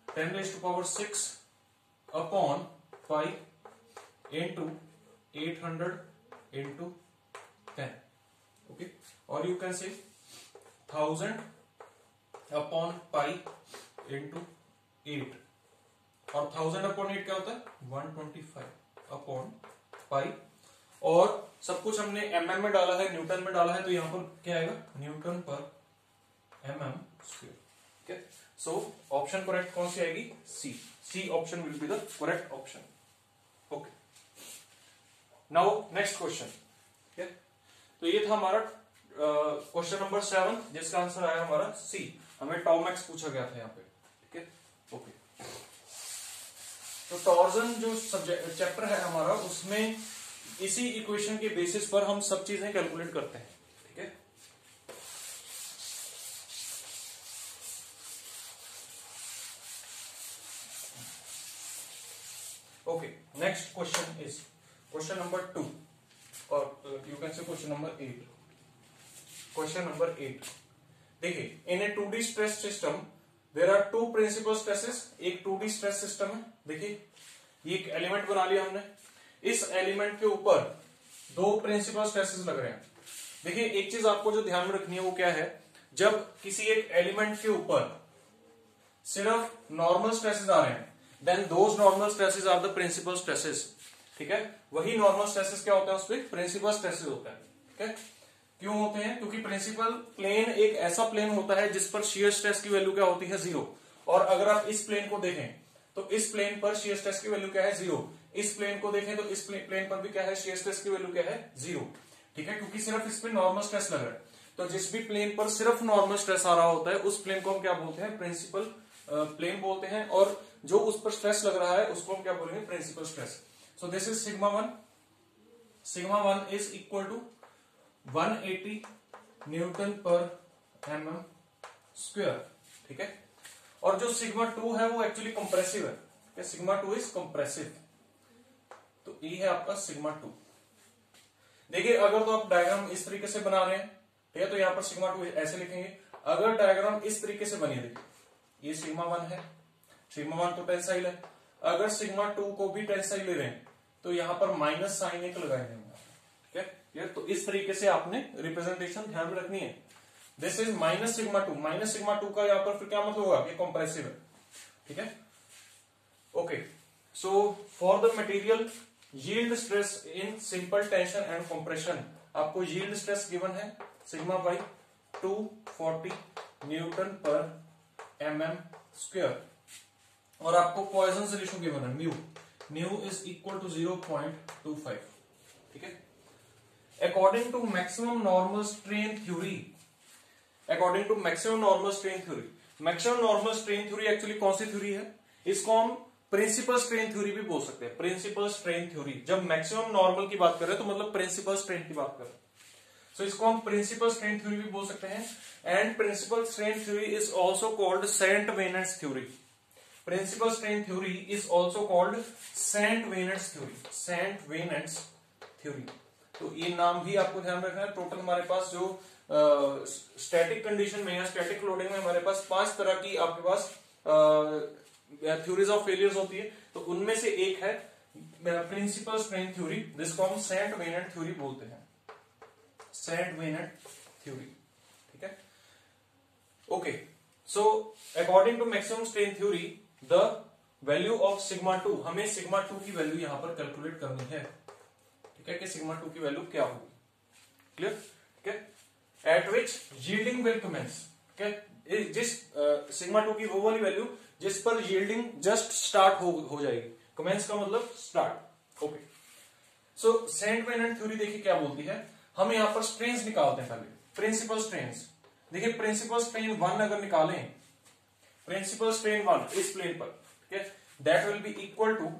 10⁶ upon pi into 800 into 10, okay, और you can say 1000 upon pi into 8, और 1000 अपॉन 8 क्या होता है 125 अपॉन पाई, और सब कुछ हमने mm में डाला है, न्यूटन में डाला है, तो यहां पर क्या आएगा न्यूटन पर mm स्क्वायर, ठीक है। सो ऑप्शन करेक्ट कौन सी आएगी, C option will be the correct option, okay. Now next question, ठीक है, तो ये था हमारा क्वेश्चन नंबर 7 जिसका आंसर आया हमारा सी, हमें टाउ मैक्स पूछा गया था यहाँ पे, ठीक है, ओके। तो टॉर्जन जो सब्जेक्ट चैप्टर है हमारा, उसमें इसी इक्वेशन के बेसिस पर हम सब चीजें कैलकुलेट करते हैं, ठीक है। Okay, next question is question number 2, और you can say question number 8। Question number 8, देखिए, in a 2D stress system there are 2 principal stresses, एक 2D स्ट्रेस सिस्टम है, देखिए ये एक एलिमेंट बना लिया हमने, इस एलिमेंट के ऊपर 2 प्रिंसिपल स्ट्रेसेस लग रहे हैं। देखिए एक चीज आपको जो ध्यान में रखनी है वो क्या है, जब किसी एक एलिमेंट के ऊपर सिर्फ नॉर्मल स्ट्रेसेस आ रहे हैं, then those normal stresses are the principal stresses, ठीक है। वही नॉर्मल स्ट्रेसेस क्या होता है, उसपे प्रिंसिपल स्ट्रेसेस होता है, ठीक है। क्यों होते हैं, क्योंकि प्रिंसिपल प्लेन एक ऐसा प्लेन होता है जिस पर शियर स्ट्रेस की वैल्यू क्या होती है 0, और अगर आप इस प्लेन को देखें तो इस प्लेन पर शियर स्ट्रेस की वैल्यू क्या है 0, इस प्लेन को देखें तो इस प्लेन पर भी क्या है शियर स्ट्रेस की वैल्यू क्या है 0, ठीक है, क्योंकि सिर्फ इस पे नॉर्मल स्ट्रेस लग रहा है। तो जिस भी प्लेन पर सिर्फ नॉर्मल स्ट्रेस आ रहा होता है उस प्लेन को हम क्या बोलते हैं, प्रिंसिपल प्लेन बोलते हैं, और जो उस पर स्ट्रेस लग रहा है उसको हम क्या बोलेंगे, principal stress. So this is sigma 1 is equal to 180 newton per mm square, ठीक है। और जो सिग्मा 2 है वो एक्चुअली कंप्रेसिव है, सिग्मा 2 इज कंप्रेसिव, तो ये है आपका सिग्मा 2। देखिए अगर तो आप डायग्राम इस तरीके से बना रहे हैं, ठीक है, तो यहां पर सिग्मा 2 ऐसे लिखेंगे। अगर डायग्राम इस तरीके से बनी, देखिए ये सिग्मा 1 है, सिग्मा 1 तो टेंसाइल है, अगर सिग्मा 2 को भी टेंसाइल ले रहे हैं तो यहां पर माइनस साइन एक लगाएंगे, ठीक है। तो इस तरीके से आपने रिप्रेजेंटेशन ध्यान में रखनी है। दिस इज माइनस सिग्मा 2 का यहां पर फिर क्या मतलब होगा, ये कंप्रेसिव है, ठीक है, okay. So for the material yield stress in simple tension and compression, आपको यील्ड स्ट्रेस गिवन है sigma by 240 newton per mm square, और आपको पॉइजन रेशियो गिवन है म्यू इज इक्वल टू 0.25, ठीक है। According to maximum normal strain theory, maximum normal strain theory actually कौन सी theory है, इसको हम प्रिंसिपल स्ट्रेन थ्योरी भी बोल सकते हैं। प्रिंसिपल स्ट्रेन थ्योरी, जब मैक्सिमम नॉर्मल की बात कर रहे हैं तो मतलब प्रिंसिपल स्ट्रेन की बात कर रहे हैं, सो इसको हम प्रिंसिपल स्ट्रेन थ्योरी भी बोल सकते हैं। And principal strain theory is also called Saint Venant's theory, principal strain theory is also called Saint Venant's theory, तो ये नाम भी आपको ध्यान रखना है। टोटल हमारे पास जो स्टैटिक कंडीशन में या स्टैटिक लोडिंग में हमारे पास 5 तरह की आपके पास थ्योरीज ऑफ फेलियर्स होती है। तो उनमें से एक है प्रिंसिपल स्ट्रेन थ्योरी, जिसको हम सेंट वेनेट थ्योरी बोलते हैं, सेंट वेनेट थ्योरी। ठीक है, okay. So according to maximum strain theory the value of sigma 2, हमें सिग्मा 2 की वैल्यू यहां पर कैलकुलेट करनी है। ठीक है, कि सिग्मा 2 की वैल्यू क्या होगी। क्लियर? ठीक है, at which yielding will commence. ठीक है, जिस सिग्मा 2 की वो वाली वैल्यू जिस पर यील्डिंग जस्ट स्टार्ट हो जाएगी। कमेंस का मतलब start. Okay, so saint Venant theory देखिए क्या बोलती है। हम यहां पर स्ट्रेन्स निकालते हैं पहले, प्रिंसिपल स्ट्रेन्स। देखिए प्रिंसिपल स्ट्रेन 1 अगर निकालें, प्रिंसिपल स्ट्रेन 1 इस प्लेन पर, ठीक है, that will be equal to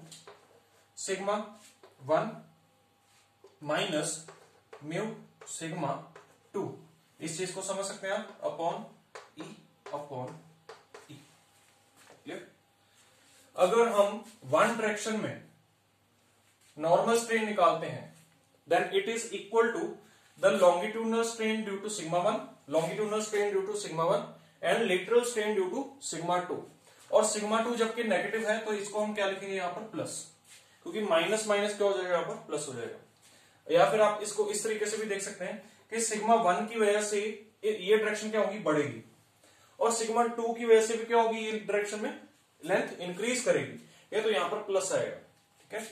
sigma 1 minus mu sigma 2। इस चीज को समझ सकते हैं आप, अपॉन ई। क्लियर? अगर हम वन डायरेक्शन में नॉर्मल स्ट्रेन निकालते हैं, then it is equal to the longitudinal strain due to sigma 1, longitudinal strain due to sigma 1 and lateral strain due to sigma 2। और सिग्मा 2 जबकि नेगेटिव है तो इसको हम क्या लिखेंगे यहां पर प्लस, क्योंकि माइनस माइनस क्या हो जाएगा यहां पर प्लस हो जाएगा। या फिर आप इसको इस तरीके से भी देख सकते हैं कि सिग्मा 1 की वजह से ये डायरेक्शन क्या होगी, बढ़ेगी, और सिग्मा 2 की वजह से भी क्या होगी, ये डायरेक्शन में लेंथ इंक्रीज करेगी। ये तो यहां पर प्लस आएगा। ठीक है,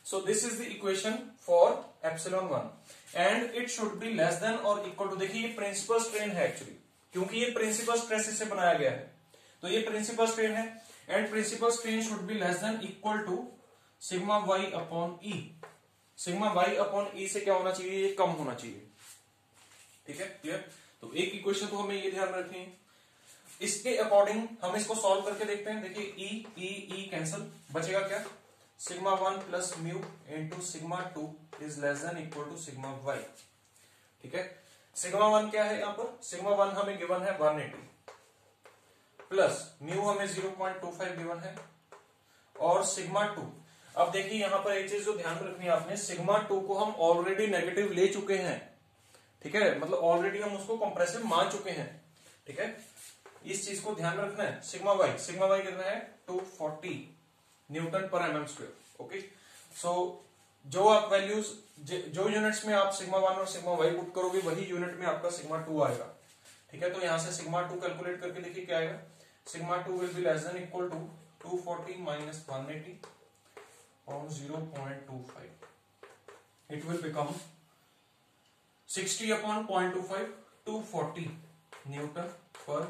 सो this is the equation for epsilon 1 and it should be less than और इक्वल टू। देखिए ये प्रिंसिपल स्ट्रेन है एक्चुअली, क्योंकि ये प्रिंसिपल स्ट्रेस से बनाया गया है, तो ये प्रिंसिपल स्ट्रेन है and principal strain should be less than equal to sigma Y upon E. Sigma Y upon E से क्या होना चाहिए, ये कम होना चाहिए। ठीक है, क्लियर? तो एक इक्वेशन तो हमें ये ध्यान रखनी है। इसके अकॉर्डिंग हम इसको सॉल्व करके देखते हैं। देखिए ई कैंसिल, बचेगा क्या, sigma 1 plus mu into sigma 2 is less than equal to sigma y. ठीक है, सिग्मा 1 क्या है यहां पर, सिग्मा 1 हमें गिवन है 180 प्लस म्यू हमें 0.25 गिवन है, और सिग्मा 2। अब देखिए यहां पर एक चीज जो ध्यान रखनी है आपने, सिग्मा 2 को हम ऑलरेडी नेगेटिव ले चुके हैं। ठीक है, मतलब ऑलरेडी हम उसको कंप्रेसिव मान चुके हैं। ठीक है, इस चीज को ध्यान रखना है। सिग्मा वाई कितना है, 240 newton per mm square. Okay, सो जो आप वैल्यूज जो यूनिट्स में आप सिग्मा 1 और सिग्मा वाई पुट करोगे वही यूनिट में आपका सिग्मा 2 आएगा। ठीक है, तो यहां से सिग्मा 2 कैलकुलेट करके देखिए क्या आएगा, sigma 2 will be less than equal to 240 minus 180 और 0.25। It will become 60 upon 0.25, 240 newton per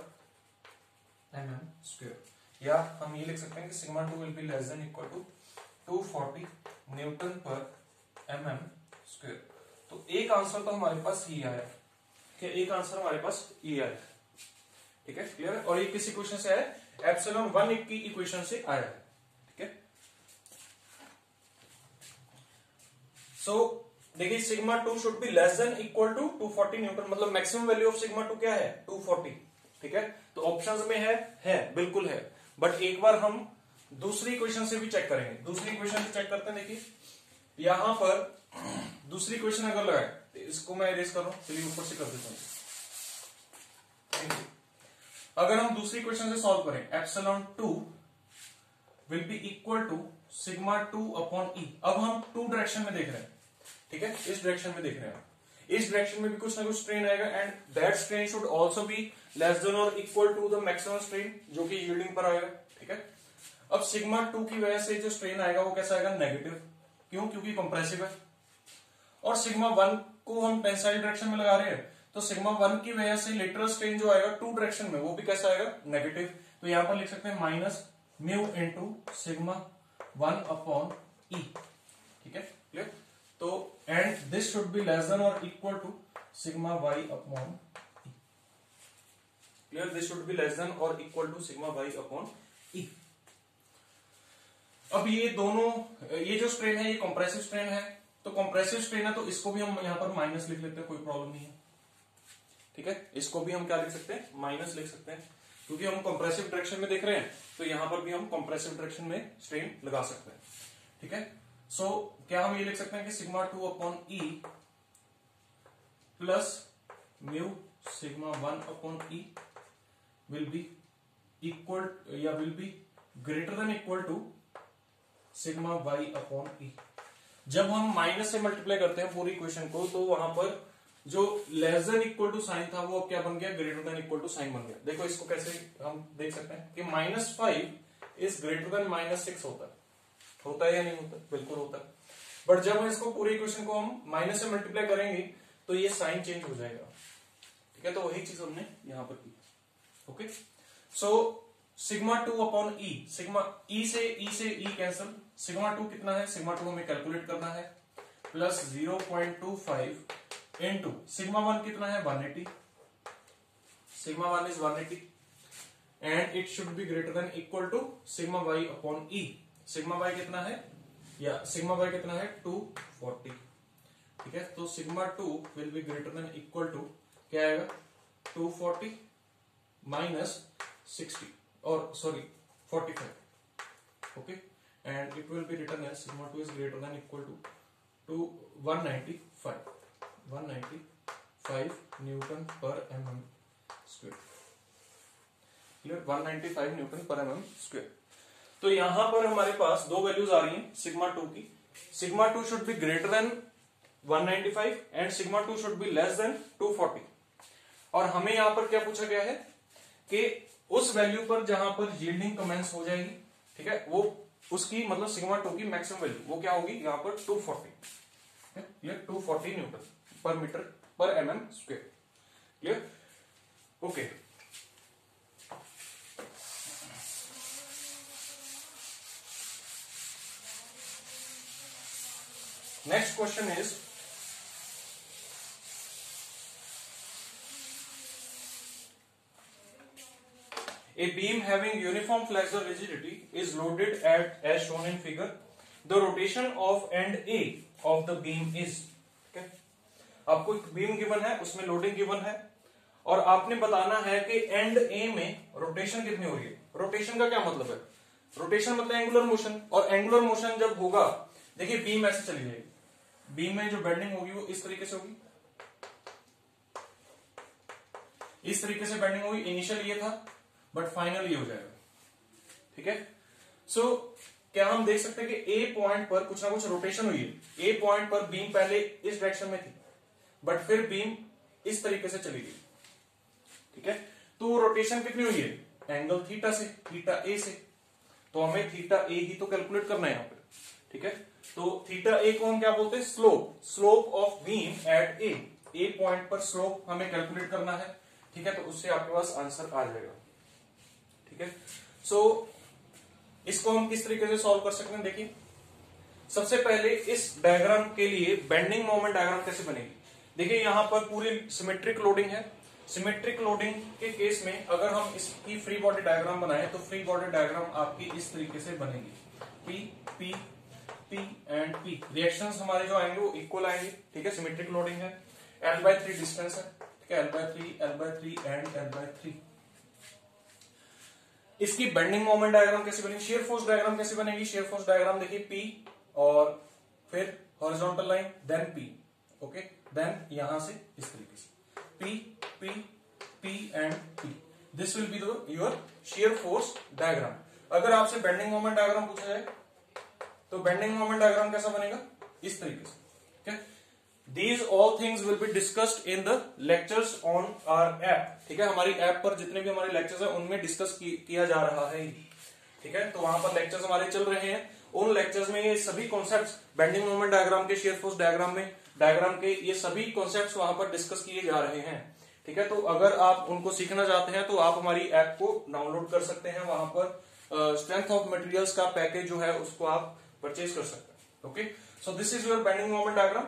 mm square. या हम ये लिख सकते हैं कि sigma 2 will be less than equal to 240 newton per mm square. तो एक आंसर तो हमारे पास ये आया, ठीक है, एक आंसर हमारे पास ये आया। ठीक है, क्लियर है? और ये किस इक्वेशन से आया, एप्सिलॉन 1 की इक्वेशन से आया है। ठीक है, सो देखिए sigma 2 should be less than equal to 240 newton, मतलब मैक्सिमम वैल्यू ऑफ सिग्मा 2 क्या है, 240। ठीक है, तो ऑप्शंस में है बिल्कुल है, बट एक बार हम दूसरी इक्वेशन से भी चेक करेंगे। दूसरी इक्वेशन से चेक करते हैं। देखिए यहां पर दूसरी इक्वेशन अगर लगाए, तो इसको मैं इरेज कर रहा हूं, चलिए ऊपर से कर देता हूं। अगर हम दूसरी इक्वेशन से सॉल्व करें, epsilon 2 will be equal to sigma 2 upon E. अब हम 2 डायरेक्शन में देख रहे हैं। ठीक है, इस डायरेक्शन में देख रहे हैं, इस डायरेक्शन में भी कुछ ना कुछ स्ट्रेन आएगा and that strain should also be less than और equal to the maximum strain जो कि यील्डिंग पर आएगा। ठीक है, अब सिग्मा 2 की वजह से जो स्ट्रेन आएगा वो कैसा आएगा, नेगेटिव। क्यों, क्योंकि कंप्रेसिव है। और सिग्मा 1 को हम टेंसाइल डायरेक्शन में लगा रहे हैं, तो सिग्मा 1 की वजह से लेटरल स्ट्रेन जो आएगा 2 डायरेक्शन में वो भी कैसा आएगा, नेगेटिव। तो यहां पर लिख सकते हैं minus mu into sigma 1 upon E. ठीक है, क्लियर? तो and this should be less than और equal to sigma Y upon E. Clear? This should be less than और equal to sigma Y upon E. अब ये दोनों, ये जो स्ट्रेन है ये कंप्रेसिव स्ट्रेन है, तो कंप्रेसिव स्ट्रेन है तो इसको भी हम यहां पर माइनस लिख लेते हैं, कोई प्रॉब्लम नहीं है। ठीक है, इसको भी हम क्या लिख सकते हैं, माइनस लिख सकते हैं, क्योंकि हम कंप्रेसिव डायरेक्शन में देख रहे हैं, तो यहां पर भी हम कंप्रेसिव डायरेक्शन में स्ट्रेन लगा सकते हैं। ठीक है, सो क्या हम ये लिख सकते हैं कि sigma 2 upon E plus mu sigma 1 upon E will be equal या will be greater than equal to sigma Y upon E. जब हम माइनस से मल्टीप्लाई करते हैं पूरी इक्वेशन को तो वहां पर जो less than equal to sign था वो क्या बन गया, greater than equal to sign बन गया। देखो इसको कैसे हम देख सकते हैं कि -5 इज ग्रेटर देन -6 होता है या नहीं होता, बिल्कुल होता है। बट जब हम इसको पूरी इक्वेशन को हम माइनस से मल्टीप्लाई करेंगे तो ये साइन चेंज हो जाएगा, ठीक है। तो वही चीज हमने यहां पर की। Okay, so sigma 2 upon E, sigma ई से ई कैंसिल, सिग्मा 2 कितना है, सिग्मा 2 हमें कैलकुलेट करना है, प्लस 0.25 इनटू सिग्मा 1 कितना है 180, sigma 1 is 180 and it should be greater than equal to sigma Y upon E. Sigma y कितना है, या सिग्मा वाई कितना है 240, ठीक है। तो sigma 2 will be greater than equal to क्या आएगा 240 माइनस 60 और sorry 45, okay, and it will be written as sigma 2 is greater than equal to 195 newton per mm square, clear, 195 newton per mm square. तो यहां पर हमारे पास दो values आ रही हैं सिग्मा 2 की, sigma 2 should be greater then 195 and sigma 2 should be less then 240। और हमें यहां पर क्या पूछा गया है कि उस वैल्यू पर जहां पर यील्डिंग कमेंस हो जाएगी, ठीक है, वो उसकी मतलब सिग्मा 2 की मैक्सिमम वैल्यू वो क्या होगी यहां पर 240, क्लियर, 240 न्यूटन पर मीटर पर mm square, clear, okay. Next question is, a beam having uniform flexure rigidity is loaded at as shown in figure. The rotation of end A of the beam is, okay? आपको एक beam given है, उसमें loading given है और आपने बताना है कि एंड ए में रोटेशन कितनी हो रही है। रोटेशन का क्या मतलब है, रोटेशन मतलब एंगुलर मोशन, और एंगुलर मोशन जब होगा, देखिए बीम ऐसे चली जाएगी, बीम में जो बेंडिंग होगी वो इस तरीके से होगी, इस तरीके से बेंडिंग होगी। इनिशियल ये था बट फाइनल ये हो जाएगा, ठीक है। सो क्या हम देख सकते हैं कि ए पॉइंट पर कुछ ना कुछ रोटेशन हुई है। ए पॉइंट पर बीम पहले इस डायरेक्शन में थी बट फिर बीम इस तरीके से चली गई, ठीक है। तो रोटेशन कितनी हुई है, एंगल थीटा से, थीटा ए से, तो हमें थीटा ए ही तो कैलकुलेट करना है यहां पर, ठीक है। तो थीटा ए को हम क्या बोलते हैं, slope, slope of beam at a point पर स्लोप हमें कैलकुलेट करना है, ठीक है। तो उससे आपके पास आंसर आ जाएगा, ठीक है। सो इसको हम किस तरीके से सॉल्व कर सकते हैं, देखिए सबसे पहले इस डायग्राम के लिए बेंडिंग मोमेंट डायग्राम कैसे बनेगी। देखिए यहां पर पूरी सिमेट्रिक लोडिंग है, सिमेट्रिक लोडिंग के केस में अगर हम इसकी फ्री बॉडी डायग्राम बनाए तो फ्री बॉडी डायग्राम आपकी इस तरीके से बनेगी, P P P and P, reactions हमारे जो आएंगे वो इक्वल आएंगे, ठीक है। सिमेट्रिक लोडिंग है, L/3 डिस्टेंस है, ठीक है, L/3 एंड L/3। इसकी बेंडिंग मोमेंट डायग्राम कैसे बनेगी, शेयर फोर्स डायग्राम कैसे बनेगी, शेयर फोर्स डायग्राम देखिए P और फिर horizontal line then P, okay, then यहां से इस तरीके से P P P and P, this will be your shear force diagram. अगर आपसे बेंडिंग मोमेंट डायग्राम पूछा जाए तो बेंडिंग मोमेंट डायग्राम कैसा बनेगा, इस तरीके से, ठीक है। These all things will be discussed in the lectures on our app, ठीक है। हमारी ऐप पर जितने भी हमारे लेक्चर्स हैं उनमें डिस्कस किया जा रहा है, ठीक है। तो वहां पर लेक्चर्स हमारे चल रहे हैं, उन लेक्चर्स में ये सभी कॉन्सेप्ट्स बेंडिंग मोमेंट डायग्राम के, शेयर फोर्स डायग्राम के ये सभी कॉन्सेप्ट्स वहां पर डिस्कस किए जा रहे हैं, ठीक है। तो अगर आप उनको सीखना चाहते हैं तो आप हमारी ऐप को डाउनलोड कर सकते हैं, वहां पर स्ट्रेंथ ऑफ मटेरियल्स का पैकेज जो है उसको आप परचेज कर सकते हैं, okay. So this is your bending moment diagram.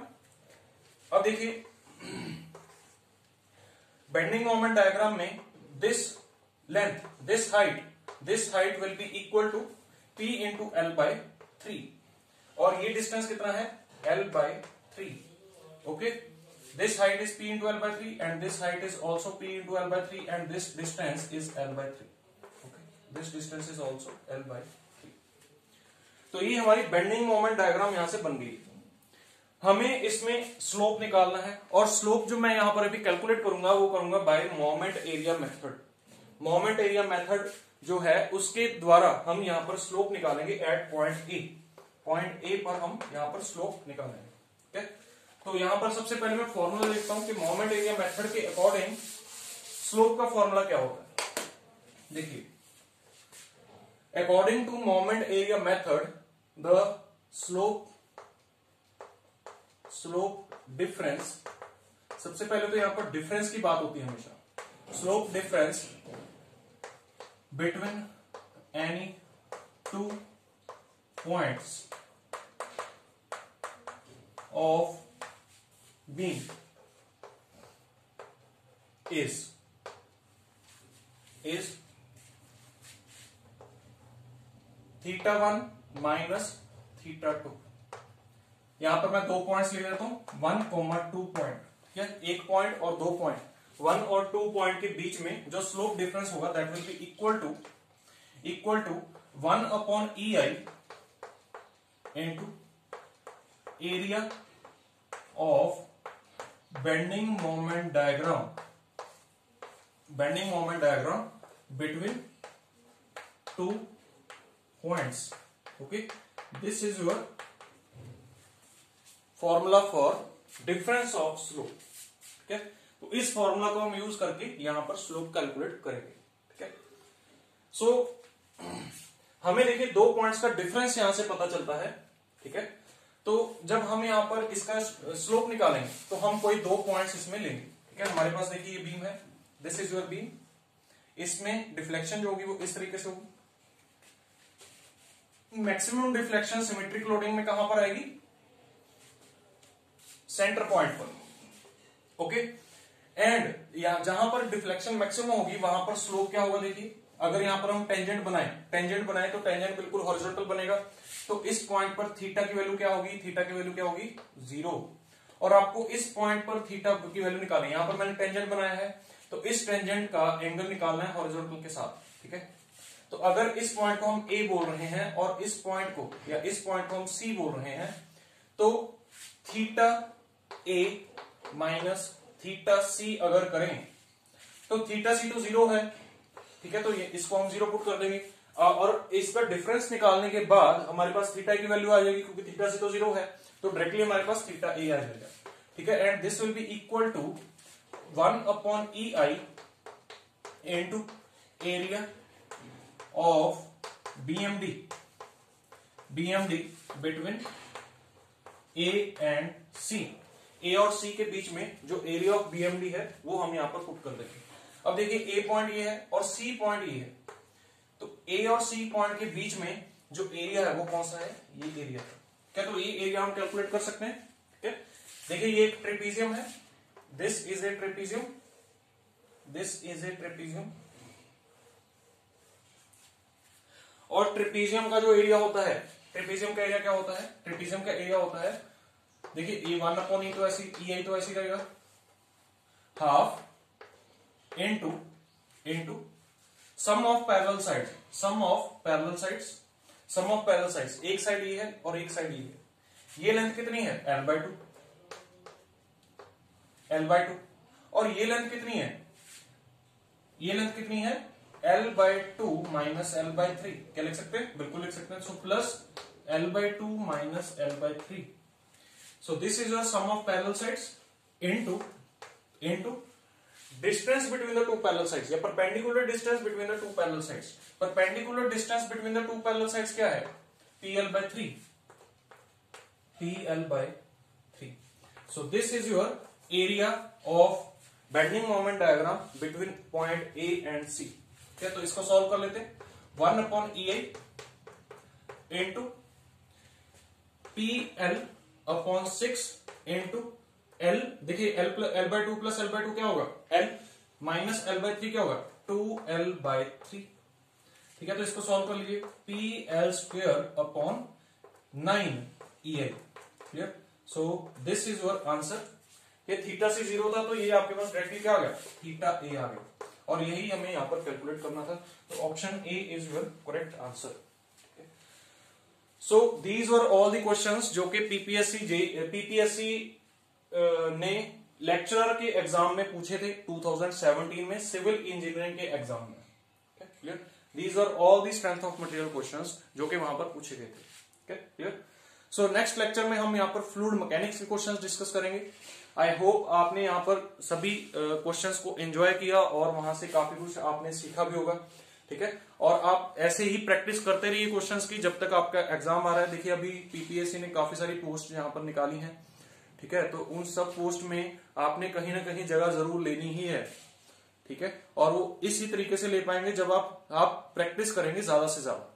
अब देखिए बेंडिंग मोमेंट डायग्राम में this length, this height will be equal to P into L/3 और ये डिस्टेंस कितना है L/3, okay. This height is P into L/3 and this height is also P into L/3 and this distance is L/3, okay, this distance is also L/3। तो ये हमारी bending moment diagram यहां से बन गई। हमें इसमें स्लोप निकालना है, और स्लोप जो मैं यहां पर अभी कैलकुलेट करूंगा वो करूंगा by moment area method. Moment area method जो है उसके द्वारा हम यहां पर स्लोप निकालेंगे at point A. Point A पर हम यहां पर स्लोप निकालेंगे। ठीक है, तो यहां पर सबसे पहले मैं फॉर्मूला लिखता हूं कि मोमेंट एरिया मेथड के अकॉर्डिंग स्लोप का फॉर्मूला क्या होता है। देखिए, according to moment area method the slope difference, सबसे पहले तो यहां पर डिफरेंस की बात होती है हमेशा। Slope difference between any two points of beam is θ1 minus θ2। यहां पर मैं 2 पॉइंट्स ले लेता हूं, 1, 2 पॉइंट। ठीक है, 1 पॉइंट और 2 पॉइंट, 1 और 2 पॉइंट के बीच में जो स्लोप डिफरेंस होगा that will be equal to 1 upon EI into area of bending moment diagram between 2 points. Okay, this is your formula for difference of slope. ठीक है, तो इस फॉर्मूला को हम यूज करके यहां पर स्लोप कैलकुलेट करेंगे। ठीक है, सो हमें देखिए 2 पॉइंट्स का डिफरेंस यहां से पता चलता है। ठीक है, तो जब हम यहां पर इसका स्लोप निकालेंगे तो हम कोई 2 पॉइंट्स इसमें लेंगे। ठीक है, हमारे पास देखिए ये बीम है, दिस इज योर बीम। इसमें डिफ्लेक्शन जो होगी वो इस तरीके से होगी। मैक्सिमम डिफ्लेक्शन सिमेट्रिक लोडिंग में कहां पर आएगी, सेंटर पॉइंट पर। ओके, एंड जहां पर डिफ्लेक्शन मैक्सिमम होगी वहां पर स्लोप क्या होगा। देखिए, अगर यहां पर हम टेंजेंट बनाए तो टेंजेंट बिल्कुल हॉरिजॉन्टल बनेगा, तो इस पॉइंट पर थीटा की वैल्यू क्या होगी, 0। और आपको इस पॉइंट पर थीटा की वैल्यू निकालनी है। यहां पर मैंने टेंजेंट बनाया है तो इस टेंजेंट का एंगल निकालना है हॉरिजॉन्टल के साथ। ठीक है, तो अगर इस पॉइंट को हम ए बोल रहे हैं और इस पॉइंट को या इस पॉइंट को हम सी बोल रहे हैं, तो थीटा ए माइनस थीटा सी अगर करें तो थीटा सी तो 0 है। ठीक है, तो ये इसको हम 0 पुट कर देंगे, और इसका डिफरेंस निकालने के बाद हमारे पास थीटा की वैल्यू आ जाएगी, क्योंकि थीटा सी तो 0 है, तो डायरेक्टली हमारे पास थीटा ए आ जाएगा। ठीक है, and this will be equal to 1 upon EI into area of BMD between A and C। A और C के बीच में जो एरिया ऑफ BMD है वो हम यहां पर पुट कर देंगे। अब देखिए A पॉइंट ये है और C पॉइंट ये है, तो A और C पॉइंट के बीच में जो एरिया है वो कौन सा है, ये एरिया है। क्या, तो ये एरिया हम कैलकुलेट कर सकते हैं। ठीक है, देखिए ये एक ट्रेपीजियम है, दिस इज ए ट्रेपीजियम, और ट्रेपीजियम का जो एरिया होता है, ट्रेपीजियम का एरिया क्या होता है, ट्रेपीजियम का एरिया होता है, देखिए ये 1 अपॉन ई तो ऐसी EI तो ऐसी रहेगा, half into sum of parallel sides, एक साइड ये है और एक साइड ये है। ये लेंथ कितनी है, L/2, और ये लेंथ कितनी है, L/2 माइनस L/3। क्या लिख सकते हैं, बिल्कुल लिख सकते हैं, so plus L/2 minus L/3। So this is your sum of parallel sides into distance between the 2 parallel sides, या perpendicular distance between the 2 parallel sides. Perpendicular distance between the 2 parallel sides क्या है, PL/3। So this is your area of bending moment diagram between point A and C। ठीक है, तो इसको solve कर लेते हैं। 1 upon EI into PL upon 6 into L, देखिए L/2 प्लस L/2 क्या होगा, L माइनस L/3 क्या होगा, 2L/3। ठीक है, तो इसको सॉल्व कर लीजिए, PL² upon 9EI। Clear, so this is your answer. ये थीटा से 0 था तो ये आपके पास डायरेक्टली क्या आ गया, थीटा A आ गया, और यही हमें यहां पर कैलकुलेट करना था, तो option A is your correct answer. So these were all the questions जो कि पीपीएससी ने लेक्चरर के एग्जाम में पूछे थे 2017 में, सिविल इंजीनियरिंग के एग्जाम में। Clear? These are all the strength of material questions जो कि वहां पर पूछे गए थे। क्लियर? सो नेक्स्ट लेक्चर में हम यहाँ पर फ्लूइड मैकेनिक्स के क्वेश्चंस डिस्कस करेंगे। आई होप आपने यहाँ पर सभी क्वेश्चंस को एंजॉय किया और वहां से काफी कुछ आपने सीखा भी होगा। ठीक है, और आप ऐसे ही प्रैक्टिस करते रहिए क्वेश्चंस की जब तक आपका एग्जाम आ रहा है। देखिए अभी पीपीएससी ने काफी सारी पोस्ट यहाँ पर निकाली हैं। ठीक है, तो उन सब पोस्ट में आपने कहीं ना कहीं जगह जरूर लेनी ही है। ठीक है, और वो इसी तरीके से ले पाएंगे जब आप प्रैक्टिस करेंगे ज्यादा से ज्यादा।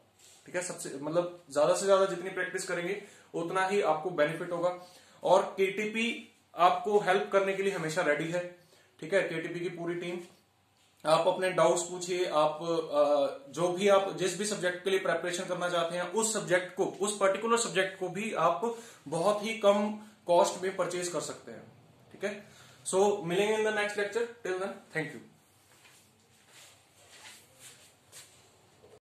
ठीक है, सबसे मतलब ज्यादा से ज्यादा जितनी प्रैक्टिस करेंगे उतना ही आपको बेनिफिट होगा। और केटीपी आपको हेल्प करने के लिए हमेशा रेडी है। ठीक है, केटीपी की पूरी टीम, आप अपने डाउट्स पूछिए। आप जो भी आप जिस भी सब्जेक्ट के लिए प्रेपरेशन करना चाहते हैं उस सब्जेक्ट को, उस पर्टिकुलर सब्जेक्ट को भी आप बहुत ही कम कॉस्ट में परचेज कर सकते हैं। ठीक है, सो मिलेंगे in the next lecture. Till then thank you.